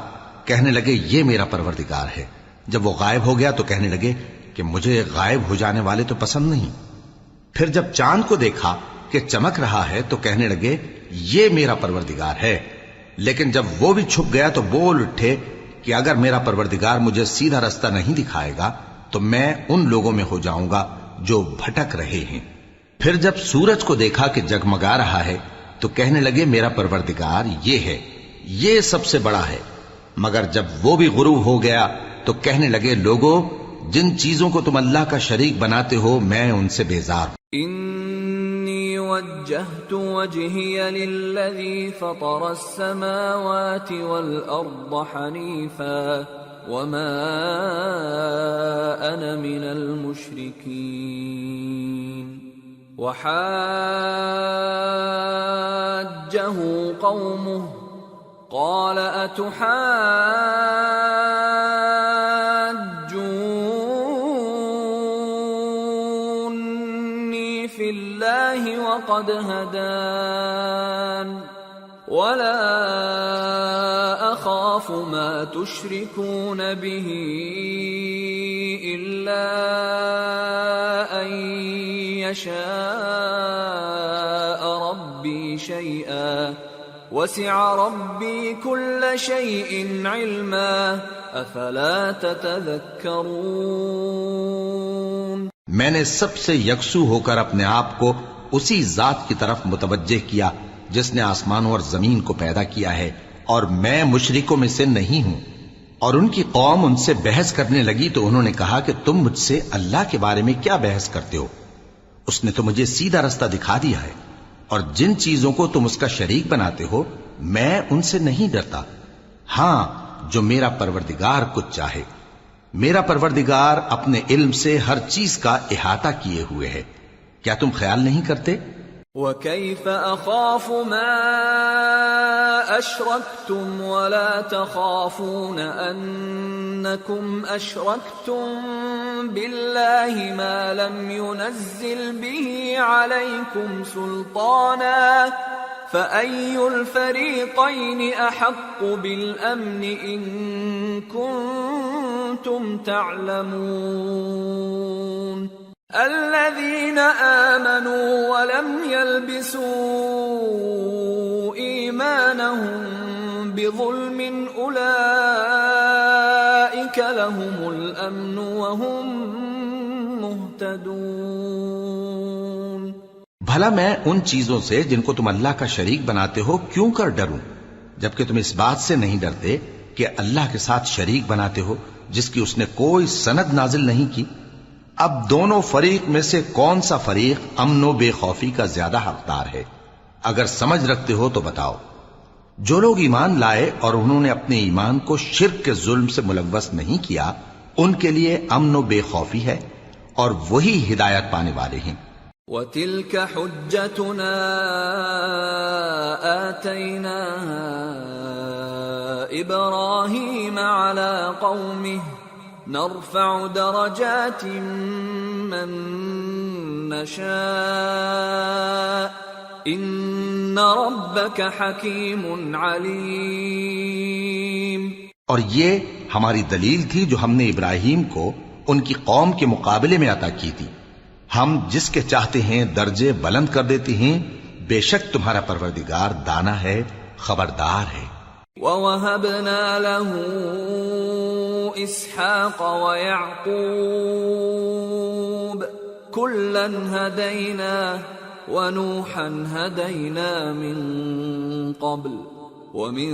کہنے لگے یہ میرا پروردگار ہے۔ جب وہ غائب ہو گیا تو کہنے لگے کہ مجھے غائب ہو جانے والے تو پسند نہیں۔ پھر جب چاند کو دیکھا کہ چمک رہا ہے تو کہنے لگے یہ میرا پروردگار ہے۔ لیکن جب وہ بھی چھپ گیا تو بول اٹھے کہ اگر میرا پروردگار مجھے سیدھا رستہ نہیں دکھائے گا تو میں ان لوگوں میں ہو جاؤں گا جو بھٹک رہے ہیں۔ پھر جب سورج کو دیکھا کہ جگمگا رہا ہے تو کہنے لگے میرا پروردگار یہ ہے، یہ سب سے بڑا ہے۔ مگر جب وہ بھی غروب ہو گیا تو کہنے لگے لوگو، جن چیزوں کو تم اللہ کا شریک بناتے ہو میں ان سے بیزار ہوں۔ انی وجہت وجہی للذی فطر السماوات والارض حنیفا وما انا من المشرکین وحاجہ قومه قال اتحاجونی فی اللہ وقد ہدان ولا اخاف ما تشركون به الا ان يشاء ربي شيئا وسع ربي كل شيء علما افلا تتذكرون۔ میں نے سب سے یکسو ہو کر اپنے آپ کو اسی ذات کی طرف متوجہ کیا جس نے آسمانوں اور زمین کو پیدا کیا ہے، اور میں مشرکوں میں سے نہیں ہوں۔ اور ان کی قوم ان سے بحث کرنے لگی تو انہوں نے کہا کہ تم مجھ سے اللہ کے بارے میں کیا بحث کرتے ہو؟ اس نے تو مجھے سیدھا رستہ دکھا دیا ہے، اور جن چیزوں کو تم اس کا شریک بناتے ہو میں ان سے نہیں ڈرتا، ہاں جو میرا پروردگار کچھ چاہے۔ میرا پروردگار اپنے علم سے ہر چیز کا احاطہ کیے ہوئے ہے، کیا تم خیال نہیں کرتے؟ وَكَيْفَ أَخَافُ مَا أَشْرَكْتُمْ وَلَا تَخَافُونَ أَنَّكُمْ أَشْرَكْتُمْ بِاللَّهِ مَا لَمْ يُنَزِّلْ بِهِ عَلَيْكُمْ سُلْطَانًا فَأَيُّ الْفَرِيقَيْنِ أَحَقُّ بِالْأَمْنِ إِن كُنتُمْ تَعْلَمُونَ الَّذِينَ آمَنُوا وَلَمْ يَلْبِسُوا إِيمَانَهُم بِظُلْمٍ أُولَئِكَ لَهُمُ الْأَمْنُ وَهُمْ مُهْتَدُونَ۔ بھلا میں ان چیزوں سے جن کو تم اللہ کا شریک بناتے ہو کیوں کر ڈروں، جبکہ تم اس بات سے نہیں ڈرتے کہ اللہ کے ساتھ شریک بناتے ہو جس کی اس نے کوئی سند نازل نہیں کی۔ اب دونوں فریق میں سے کون سا فریق امن و بے خوفی کا زیادہ حقدار ہے؟ اگر سمجھ رکھتے ہو تو بتاؤ۔ جو لوگ ایمان لائے اور انہوں نے اپنے ایمان کو شرک کے ظلم سے ملوث نہیں کیا، ان کے لیے امن و بے خوفی ہے اور وہی ہدایت پانے والے ہیں۔ وَتِلْكَ حُجَّتُنَا آتَيْنَاهَا إِبْرَاهِيمَ عَلَى قَوْمِهِ نَرْفَعُ دَرَجَاتٍ مَّن نَّشَاءُ إِنَّ رَبَّكَ حَكِيمٌ عَلِيمٌ۔ اور یہ ہماری دلیل تھی جو ہم نے ابراہیم کو ان کی قوم کے مقابلے میں عطا کی تھی، ہم جس کے چاہتے ہیں درجے بلند کر دیتے ہیں، بے شک تمہارا پروردگار دانا ہے، خبردار ہے۔ وَوَهَبْنَا لَهُ إِسْحَاقَ وَيَعْقُوبَ كُلًّا هَدَيْنَا وَنُوحًا هَدَيْنَا مِن قَبْلُ وَمِن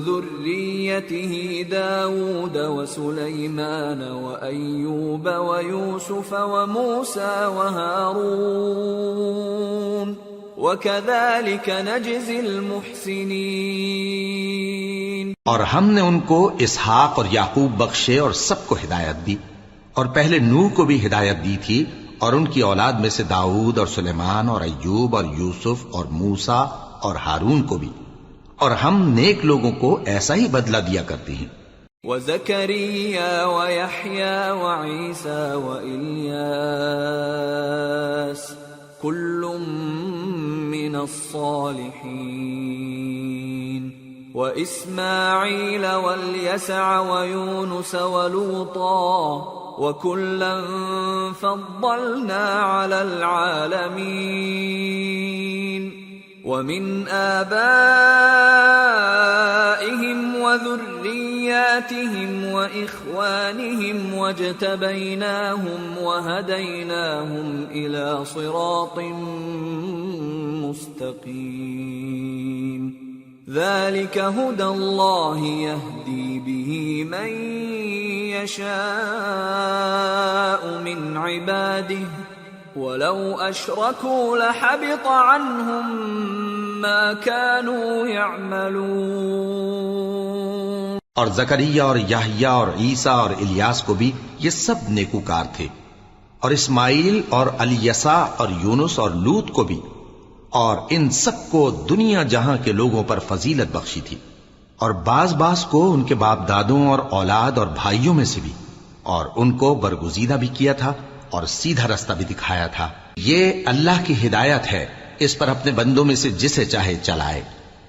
ذُرِّيَّتِهِ دَاوُودَ وَسُلَيْمَانَ وَأَيُّوبَ وَيُوسُفَ وَمُوسَى وَهَارُونَ وَكَذَلِكَ نَجْزِي الْمُحْسِنِينَ۔ اور ہم نے ان کو اسحاق اور یعقوب بخشے اور سب کو ہدایت دی، اور پہلے نوح کو بھی ہدایت دی تھی، اور ان کی اولاد میں سے داؤد اور سلیمان اور ایوب اور یوسف اور موسیٰ اور ہارون کو بھی، اور ہم نیک لوگوں کو ایسا ہی بدلہ دیا کرتے ہیں۔ وَزَكَرِيَّا وَيَحْيَا وَعِيسَى وَإِلْيَاسَ كُلٌّ مِّنَ الصَّالِحِينَ وَإِسْمَاعِيلَ وَالْيَسَعَ وَيُونُسَ وَلُوطًا وَكُلًّا فَضَّلْنَا عَلَى الْعَالَمِينَ وَمِنْ آبَائِهِمْ وَذُرِّيَّاتِهِمْ وَإِخْوَانِهِمْ وَاجْتَبَيْنَاهُمْ وَهَدَيْنَاهُمْ إِلَى صِرَاطٍ مُسْتَقِيمٍ ذَلِكَ هُدَى اللَّهِ يَهْدِي بِهِ مَن يَشَاءُ مِنْ عِبَادِهِ وَلَوْ أَشْرَكُوا لَحَبِطَ عَنْهُمْ مَا كَانُوا يَعْمَلُونَ۔ اور زکریا اور یحییٰ اور عیسیٰ اور الیاس کو بھی یہ سب نیکوکار تھے، اور اسماعیل اور الیسع اور یونس اور لوط کو بھی، اور ان سب کو دنیا جہاں کے لوگوں پر فضیلت بخشی تھی، اور بعض کو ان کے باپ دادوں اور اولاد اور بھائیوں میں سے بھی، اور ان کو برگزیدہ بھی کیا تھا اور سیدھا رستہ بھی دکھایا تھا۔ یہ اللہ کی ہدایت ہے، اس پر اپنے بندوں میں سے جسے چاہے چلائے،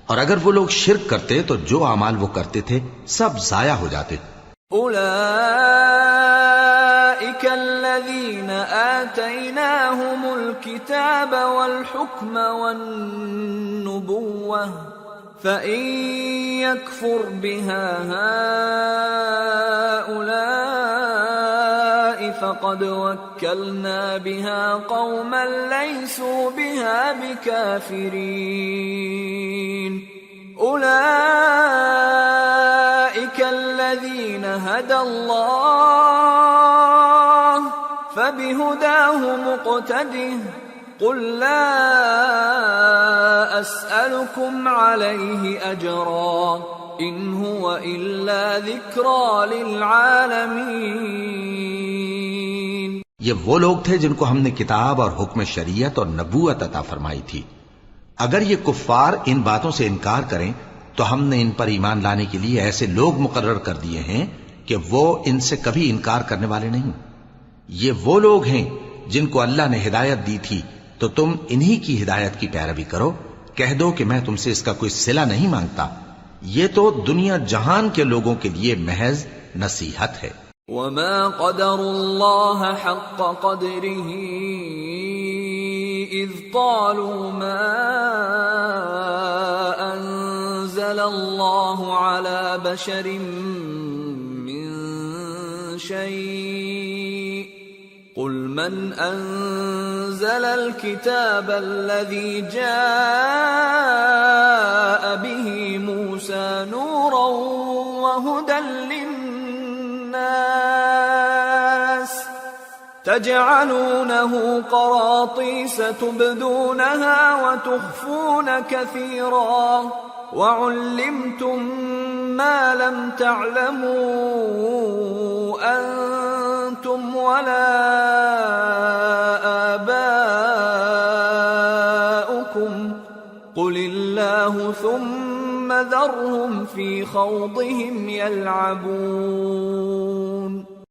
اور اگر وہ لوگ شرک کرتے تو جو اعمال وہ کرتے تھے سب ضائع ہو جاتے۔ أولئك الذين آتيناهم الكتاب والحكم والنبوة فإن يكفر بها هؤلاء فقد وكلنا بها قوما ليسوا بها بكافرين أولئك الذين هدى الله فبهداه مقتده قل لا أسألكم عليه أجرا إن هو إلا ذكرى للعالمين۔ یہ وہ لوگ تھے جن کو ہم نے کتاب اور حکم شریعت اور نبوت عطا فرمائی تھی. اگر یہ کفار ان باتوں سے انکار کریں تو ہم نے ان پر ایمان لانے کے لیے ایسے لوگ مقرر کر دیے ہیں کہ وہ ان سے کبھی انکار کرنے والے نہیں. یہ وہ لوگ ہیں جن کو اللہ نے ہدایت دی تھی تو تم انہی کی ہدایت کی پیروی کرو. کہہ دو کہ میں تم سے اس کا کوئی صلہ نہیں مانگتا. یہ تو دنیا جہان کے لوگوں کے لیے محض نصیحت ہے. وما قدر الله حق قدره إذ قالوا ما أنزل الله على بشر من شيء قل من أنزل الكتاب الذي جاء به موسى نورا وهدى للناس تجعلونه قراطيس تبدونها وتخفون كثيرا وعلمتم ما لم تعلموا أنتم ولا آباؤكم قل الله ثم ذرهم في خوضهم يلعبون.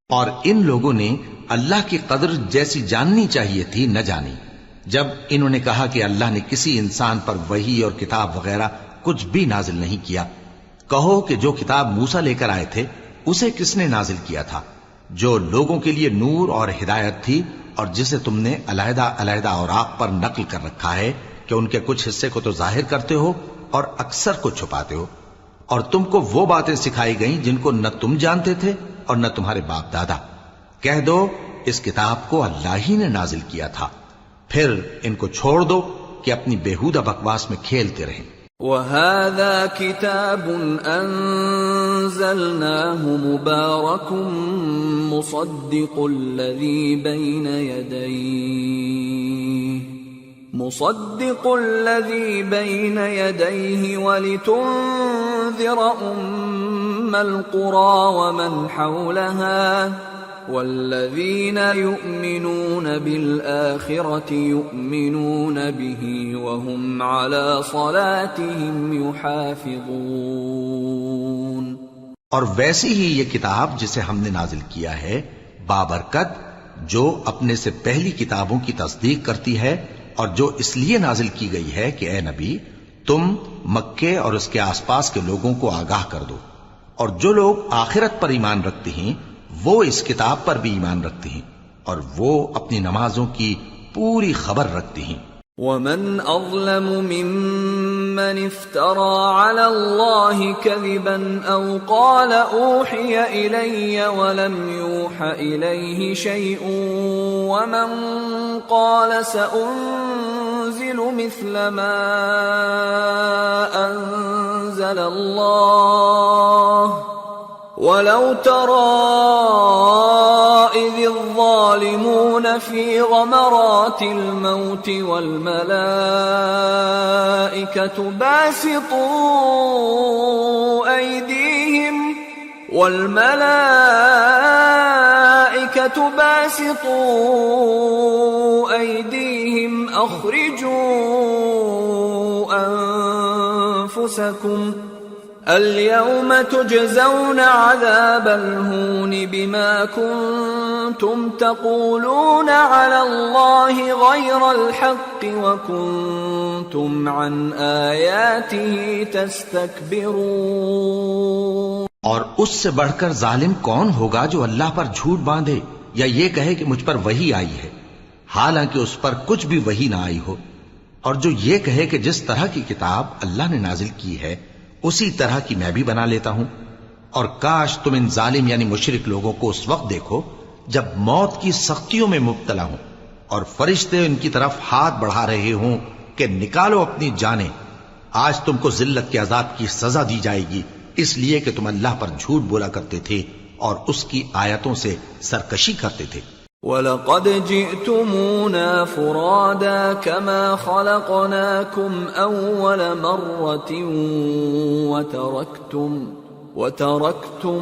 اور ان لوگوں نے اللہ کی قدر جیسی جاننی چاہیے تھی نہ جانی جب انہوں نے کہا کہ اللہ نے کسی انسان پر وحی اور کتاب وغیرہ کچھ بھی نازل نہیں کیا. کہو کہ جو کتاب موسیٰ لے کر آئے تھے اسے کس نے نازل کیا تھا؟ جو لوگوں کے لیے نور اور ہدایت تھی، اور جسے تم نے علیحدہ علیحدہ اوراق پر نقل کر رکھا ہے کہ ان کے کچھ حصے کو تو ظاہر کرتے ہو اور اکثر کو چھپاتے ہو. اور تم کو وہ باتیں سکھائی گئیں جن کو نہ تم جانتے تھے اور نہ تمہارے باپ دادا. کہہ دو اس کتاب کو اللہ ہی نے نازل کیا تھا، پھر ان کو چھوڑ دو کہ اپنی بیہودہ بکواس میں کھیلتے رہیں. وَهَذَا كِتَابٌ أَنزَلْنَاهُ مُبَارَكٌ مُصَدِّقُ الَّذِي بَيْنَ يَدَيْهِ وَلِتُنذِرَ أُمَّ الْقُرَى وَمَنْ حَوْلَهَا وَالَّذِينَ يُؤْمِنُونَ بِالْآخِرَةِ يُؤْمِنُونَ بِهِ وَهُمْ عَلَى صَلَاتِهِمْ يُحَافِظُونَ. اور ویسی ہی یہ کتاب جسے ہم نے نازل کیا ہے بابرکت، جو اپنے سے پہلی کتابوں کی تصدیق کرتی ہے، اور جو اس لیے نازل کی گئی ہے کہ اے نبی تم مکے اور اس کے آس پاس کے لوگوں کو آگاہ کر دو. اور جو لوگ آخرت پر ایمان رکھتے ہیں وہ اس کتاب پر بھی ایمان رکھتے ہیں، اور وہ اپنی نمازوں کی پوری خبر رکھتے ہیں. وَمَنْ أَظْلَمُ مِمَّنِ افْتَرَى عَلَى اللَّهِ كَذِبًا أَوْ قَالَ أُوحِيَ إِلَيَّ وَلَمْ يُوحَ إِلَيْهِ شَيْءٌ وَمَنْ قَالَ سَأُنْزِلُ مِثْلَ مَا أَنزَلَ اللَّهُ وَلَوْ تَرَى إِذِ الظَّالِمُونَ فِي غَمَرَاتِ الْمَوْتِ وَالْمَلَائِكَةُ باسطوا أيديهم أخرجوا أنفسكم اليوم تجزون عذاب الهون بما كنتم تقولون على الله غير الحق وكنتم عن آياته تستكبرون. اور اس سے بڑھ کر ظالم کون ہوگا جو اللہ پر جھوٹ باندھے یا یہ کہے کہ مجھ پر وحی آئی ہے حالانکہ اس پر کچھ بھی وحی نہ آئی ہو، اور جو یہ کہے کہ جس طرح کی کتاب اللہ نے نازل کی ہے اسی طرح کی میں بھی بنا لیتا ہوں. اور کاش تم ان ظالم یعنی مشرک لوگوں کو اس وقت دیکھو جب موت کی سختیوں میں مبتلا ہوں اور فرشتے ان کی طرف ہاتھ بڑھا رہے ہوں کہ نکالو اپنی جانیں. آج تم کو ذلت کے عذاب کی سزا دی جائے گی اس لیے کہ تم اللہ پر جھوٹ بولا کرتے تھے اور اس کی آیتوں سے سرکشی کرتے تھے. وَلَقَدْ جِئْتُمُونَا فُرَادَى كَمَا خَلَقْنَاكُمْ أَوَّلَ مَرَّةٍ وَتَرَكْتُمْ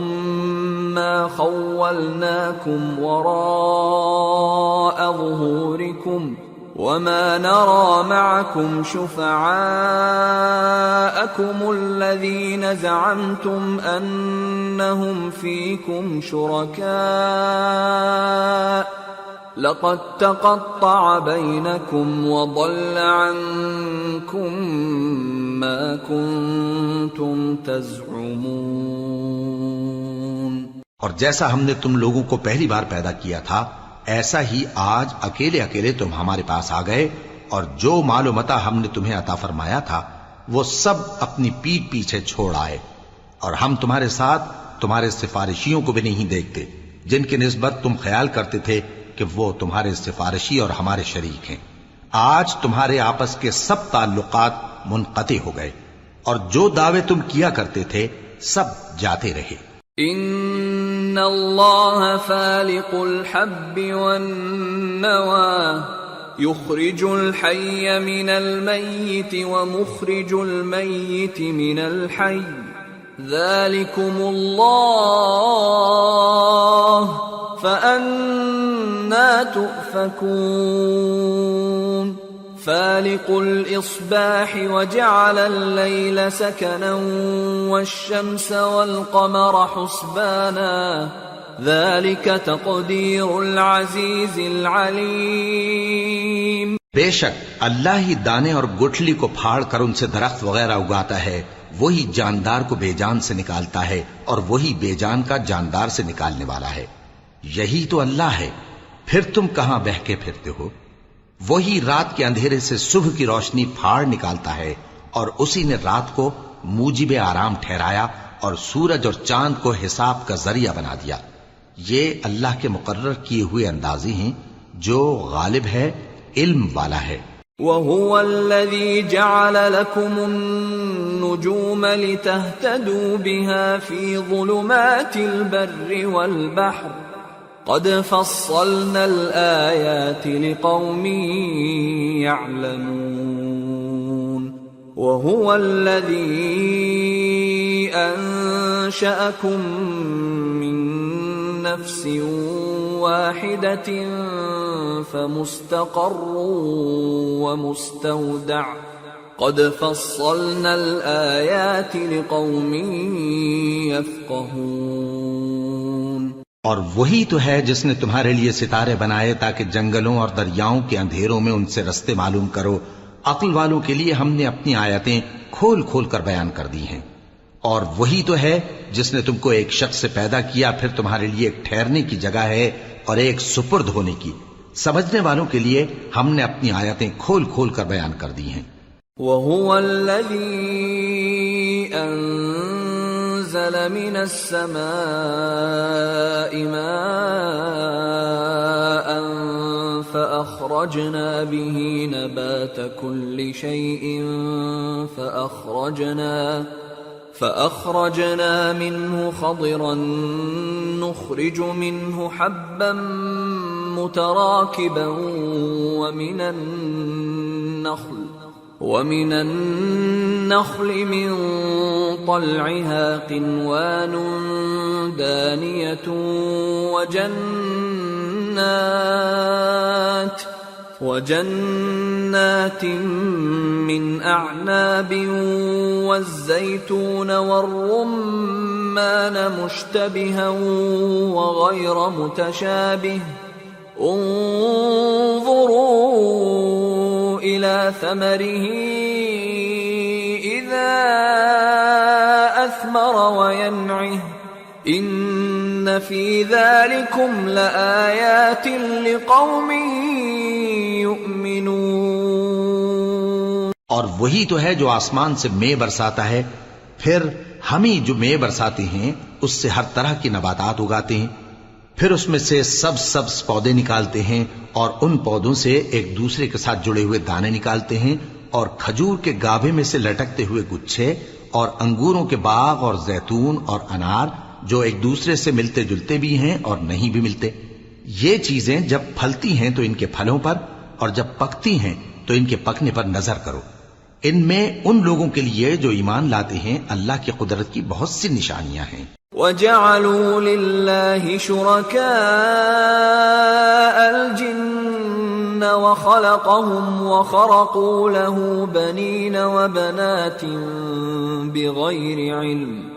مَا خَوَّلْنَاكُمْ وَرَاءَ ظهوركم وما نرى معكم شفعاءكم الذين زعمتم أنهم فيكم شركاء لقد تقطع بينكم وضل عنكم ما كنتم تزعمون۔ اور جیسا ہم نے تم لوگوں کو پہلی بار پیدا کیا تھا ایسا ہی آج اکیلے اکیلے تم ہمارے پاس آ گئے، اور جو مال و متاع ہم نے تمہیں عطا فرمایا تھا وہ سب اپنی پیٹھ پیچھے چھوڑ آئے، اور ہم تمہارے ساتھ تمہارے سفارشیوں کو بھی نہیں دیکھتے جن کی نسبت تم خیال کرتے تھے کہ وہ تمہارے سفارشی اور ہمارے شریک ہیں۔ آج تمہارے آپس کے سب تعلقات منقطع ہو گئے، اور جو دعوے تم کیا کرتے تھے سب جاتے رہے۔ ان اللہ فالق الحب والنوى يخرج الحي من الميت ومخرج الميت من الحي ذلكم الله فأنا تؤفكون۔ فالق الإصباح وجعل الليل سكنا والشمس والقمر حسبانا ذلك تقدير العزيز العليم۔ بے شک اللہ ہی دانے اور گٹھلی کو پھاڑ کر ان سے درخت وغیرہ اگاتا ہے، وہی جاندار کو بے جان سے نکالتا ہے اور وہی بے جان کا جاندار سے نکالنے والا ہے۔ یہی تو اللہ ہے، پھر تم کہاں بہہ کے پھرتے ہو؟ وہی رات کے اندھیرے سے صبح کی روشنی پھاڑ نکالتا ہے، اور اسی نے رات کو موجب آرام ٹھہرایا اور سورج اور چاند کو حساب کا ذریعہ بنا دیا۔ یہ اللہ کے مقرر کیے ہوئے اندازے ہیں جو غالب ہے، علم والا ہے۔ وَهُوَ الَّذِي جَعَلَ لَكُمُ النُّجُومَ لِتَهْتَدُوا بِهَا فِي ظُلُمَاتِ الْبَرِّ وَالْبَحْرِ قَدْ فَصَّلْنَا الْآيَاتِ لِقَوْمٍ يَعْلَمُونَ۔ وَهُوَ الَّذِي أَنشَأَكُم مِّن نَّفْسٍ واحدة فمستقر ومستودع قد فصلنا الآيات لقوم يفقهون۔ اور وہی تو ہے جس نے تمہارے لیے ستارے بنائے تاکہ جنگلوں اور دریاؤں کے اندھیروں میں ان سے رستے معلوم کرو۔ عقل والوں کے لیے ہم نے اپنی آیتیں کھول کھول کر بیان کر دی ہیں۔ اور وہی تو ہے جس نے تم کو ایک شخص سے پیدا کیا، پھر تمہارے لیے ایک ٹھہرنے کی جگہ ہے اور ایک سپرد ہونے کی۔ سمجھنے والوں کے لیے ہم نے اپنی آیتیں کھول کھول کر بیان کر دی ہیں۔ وَهُوَ الَّذِي أَنزَلَ مِنَ السَّمَاءِ مَاءً فَأَخْرَجْنَا بِهِ نَبَاتَ كُلِّ شَيْءٍ فأخرجنا منه خضرا نخرج منه حبا متراكبا ومن النخل من طلعها قنوان دانية وجنات من أعناب والزيتون والرمان مشتبها وغير متشابه انظروا إلى ثمره إذا أثمر وينعه إن في ذلكم لآيات لقوم يؤمنون۔ اور وہی تو ہے جو آسمان سے مے برساتا ہے، پھر ہم ہی جو مے برساتے ہیں اس سے ہر طرح کی نباتات اگاتے ہیں، پھر اس میں سے سبز پودے نکالتے ہیں اور ان پودوں سے ایک دوسرے کے ساتھ جڑے ہوئے دانے نکالتے ہیں، اور کھجور کے گابھے میں سے لٹکتے ہوئے گچھے، اور انگوروں کے باغ اور زیتون اور انار جو ایک دوسرے سے ملتے جلتے بھی ہیں اور نہیں بھی ملتے۔ یہ چیزیں جب پھلتی ہیں تو ان کے پھلوں پر، اور جب پکتی ہیں تو ان کے پکنے پر نظر کرو۔ ان میں ان لوگوں کے لیے جو ایمان لاتے ہیں اللہ کی قدرت کی بہت سی نشانیاں ہیں۔ وَجَعَلُوا لِلَّهِ شُرَكَاءَ الْجِنِّ وخلقهم وخرقوا له بنين وبنات بغير علم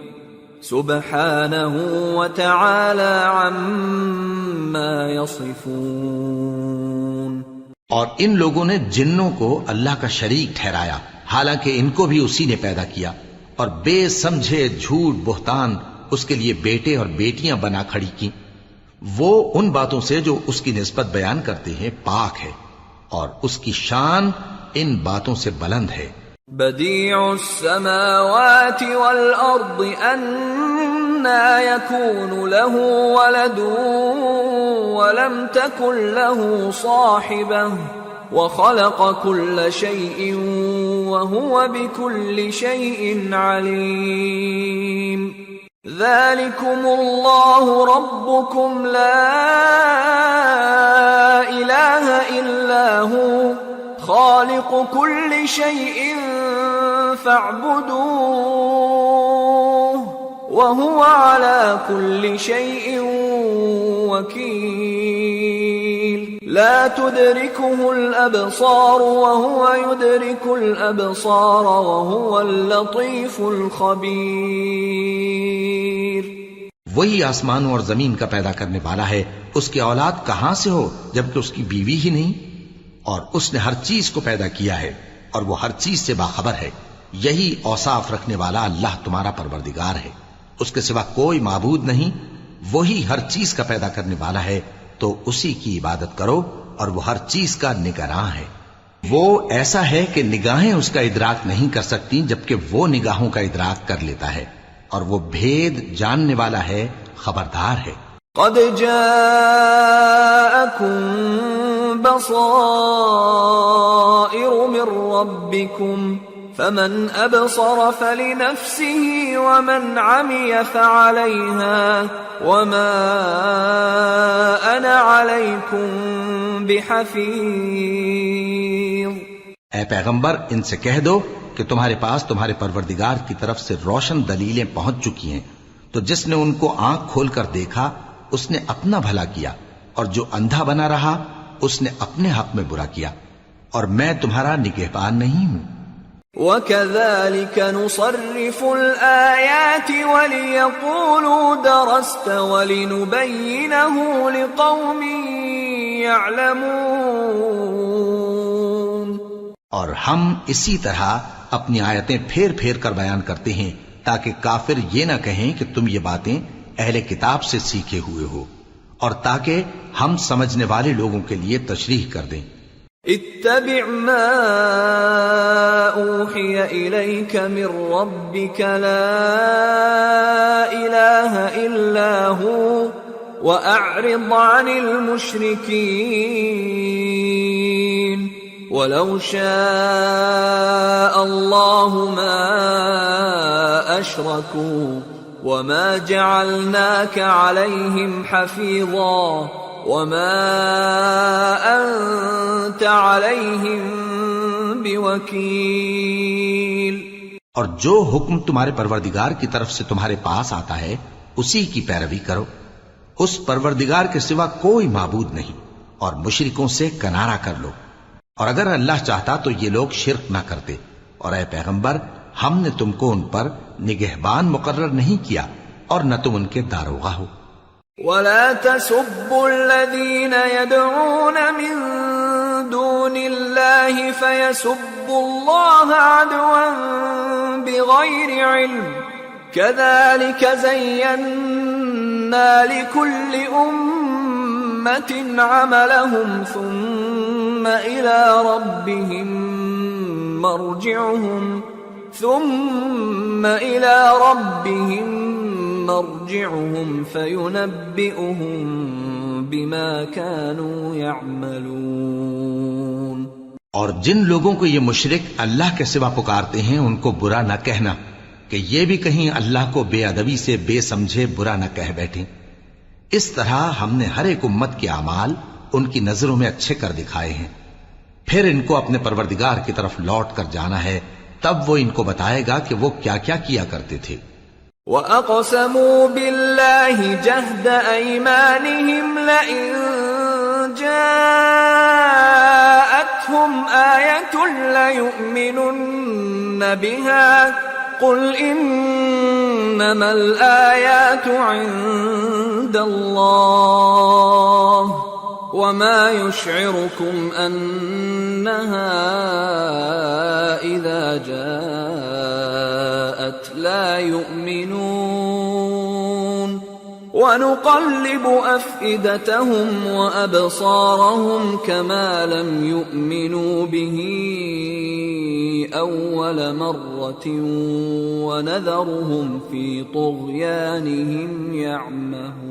سبحانه وتعالى عما يصفون. اور ان لوگوں نے جنوں کو اللہ کا شریک ٹھہرایا حالانکہ ان کو بھی اسی نے پیدا کیا، اور بے سمجھے جھوٹ بہتان اس کے لیے بیٹے اور بیٹیاں بنا کھڑی کی. وہ ان باتوں سے جو اس کی نسبت بیان کرتے ہیں پاک ہے، اور اس کی شان ان باتوں سے بلند ہے. بديع السماوات والأرض أنى يكون له ولد ولم تكن له صاحبة وخلق كل شيء وهو بكل شيء عليم. ذلكم الله ربكم لا إله إلا هو خالق كل شيء فاعبدوه وهو على كل شيء وكيل. لا تدركه الأبصار وهو يدرك الأبصار وهو اللطيف الخبير. وہی آسمانوں اور زمین کا پیدا کرنے والا ہے، اس کی اولاد کہاں سے ہو جبکہ اس کی بیوی ہی نہیں، اور اس نے ہر چیز کو پیدا کیا ہے اور وہ ہر چیز سے باخبر ہے. یہی اوصاف رکھنے والا اللہ تمہارا پروردگار ہے، اس کے سوا کوئی معبود نہیں. وہی ہر چیز کا پیدا کرنے والا ہے تو اسی کی عبادت کرو، اور وہ ہر چیز کا نگراں ہے. وہ ایسا ہے کہ نگاہیں اس کا ادراک نہیں کر سکتی جبکہ وہ نگاہوں کا ادراک کر لیتا ہے، اور وہ بھید جاننے والا ہے، خبردار ہے. قد جاءكم بصائر من ربكم فمن أبصر فلنفسه ومن عمي فعليها وما أنا عليكم بحفيظ. اے پیغمبر ان سے کہہ دو کہ تمہارے پاس تمہارے پروردگار کی طرف سے روشن دلیلیں پہنچ چکی ہیں، تو جس نے ان کو آنکھ کھول کر دیکھا اس نے اپنا بھلا کیا، اور جو اندھا بنا رہا اس نے اپنے حق میں برا کیا، اور میں تمہارا نگہبان نہیں ہوں. وَكَذَلِكَ نُصَرِّفُ الْآيَاتِ وَلِيَقُولُوا دَرَسْتَ وَلِنُبَيِّنَهُ لِقَوْمٍ يَعْلَمُونَ. اور ہم اسی طرح اپنی آیتیں پھیر پھیر کر بیان کرتے ہیں تاکہ کافر یہ نہ کہیں کہ تم یہ باتیں اہل کتاب سے سیکھے ہوئے ہو، اور تاکہ ہم سمجھنے والے لوگوں کے لیے تشریح کر دیں. اتبع ما اوحی الیک من ربک لا الہ الا هو واعرض عن المشرکین. ولو شاء الله ما اشركوا وما جعلناك عليهم حفيظا وما أنت عليهم بوكيل. اور جو حکم تمہارے پروردگار کی طرف سے تمہارے پاس آتا ہے اسی کی پیروی کرو. اس پروردگار کے سوا کوئی معبود نہیں، اور مشرکوں سے کنارہ کر لو. اور اگر اللہ چاہتا تو یہ لوگ شرک نہ کرتے. اور اے پیغمبر ہم نے تم کو ان پر نگہبان مقرر نہیں کیا اور نہ تم ان کے داروغہ ہو. وَلَا تَسُبُّوا الَّذِينَ يَدْعُونَ مِن دُونِ اللَّهِ فَيَسُبُّوا اللَّهَ عَدْوًا بِغَيْرِ عِلْمٍ كَذَلِكَ زَيَّنَّا لِكُلِّ أُمَّةٍ عَمَلَهُمْ ثُمَّ إِلَى رَبِّهِمْ مرجعهم فينبئهم بما كانوا يعملون. اور جن لوگوں کو یہ مشرک اللہ کے سوا پکارتے ہیں ان کو برا نہ کہنا کہ یہ بھی کہیں اللہ کو بے ادبی سے بے سمجھے برا نہ کہہ بیٹھیں. اس طرح ہم نے ہر ایک امت کے اعمال ان کی نظروں میں اچھے کر دکھائے ہیں، پھر ان کو اپنے پروردگار کی طرف لوٹ کر جانا ہے، تب وہ ان کو بتائے گا کہ وہ کیا کیا کیا کرتے تھے. وَأَقْسَمُوا بِاللَّهِ جَهْدَ أَيْمَانِهِمْ لَئِن جَاءَ جاءتهم آية ليؤمنن بها قل إنما الآيات عند الله وما يشعركم أنها إذا جاءت لا يؤمنون ونقلب أفئدتهم وأبصارهم كما لم يؤمنوا به أول مرة ونذرهم في طغيانهم يعمهون.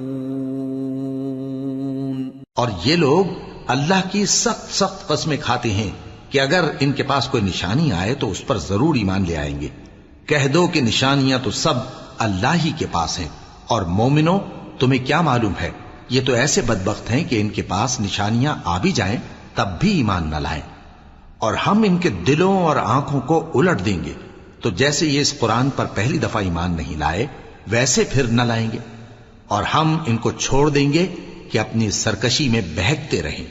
اور یہ لوگ اللہ کی سخت سخت قسمیں کھاتے ہیں کہ اگر ان کے پاس کوئی نشانی آئے تو اس پر ضرور ایمان لے آئیں گے. کہہ دو کہ نشانیاں تو سب اللہ ہی کے پاس ہیں، اور مومنوں تمہیں کیا معلوم ہے یہ تو ایسے بدبخت ہیں کہ ان کے پاس نشانیاں آ بھی جائیں تب بھی ایمان نہ لائیں. اور ہم ان کے دلوں اور آنکھوں کو الٹ دیں گے تو جیسے یہ اس قرآن پر پہلی دفعہ ایمان نہیں لائے ویسے پھر نہ لائیں گے، اور ہم ان کو چھوڑ دیں گے کہ اپنی سرکشی میں بہکتے رہیں.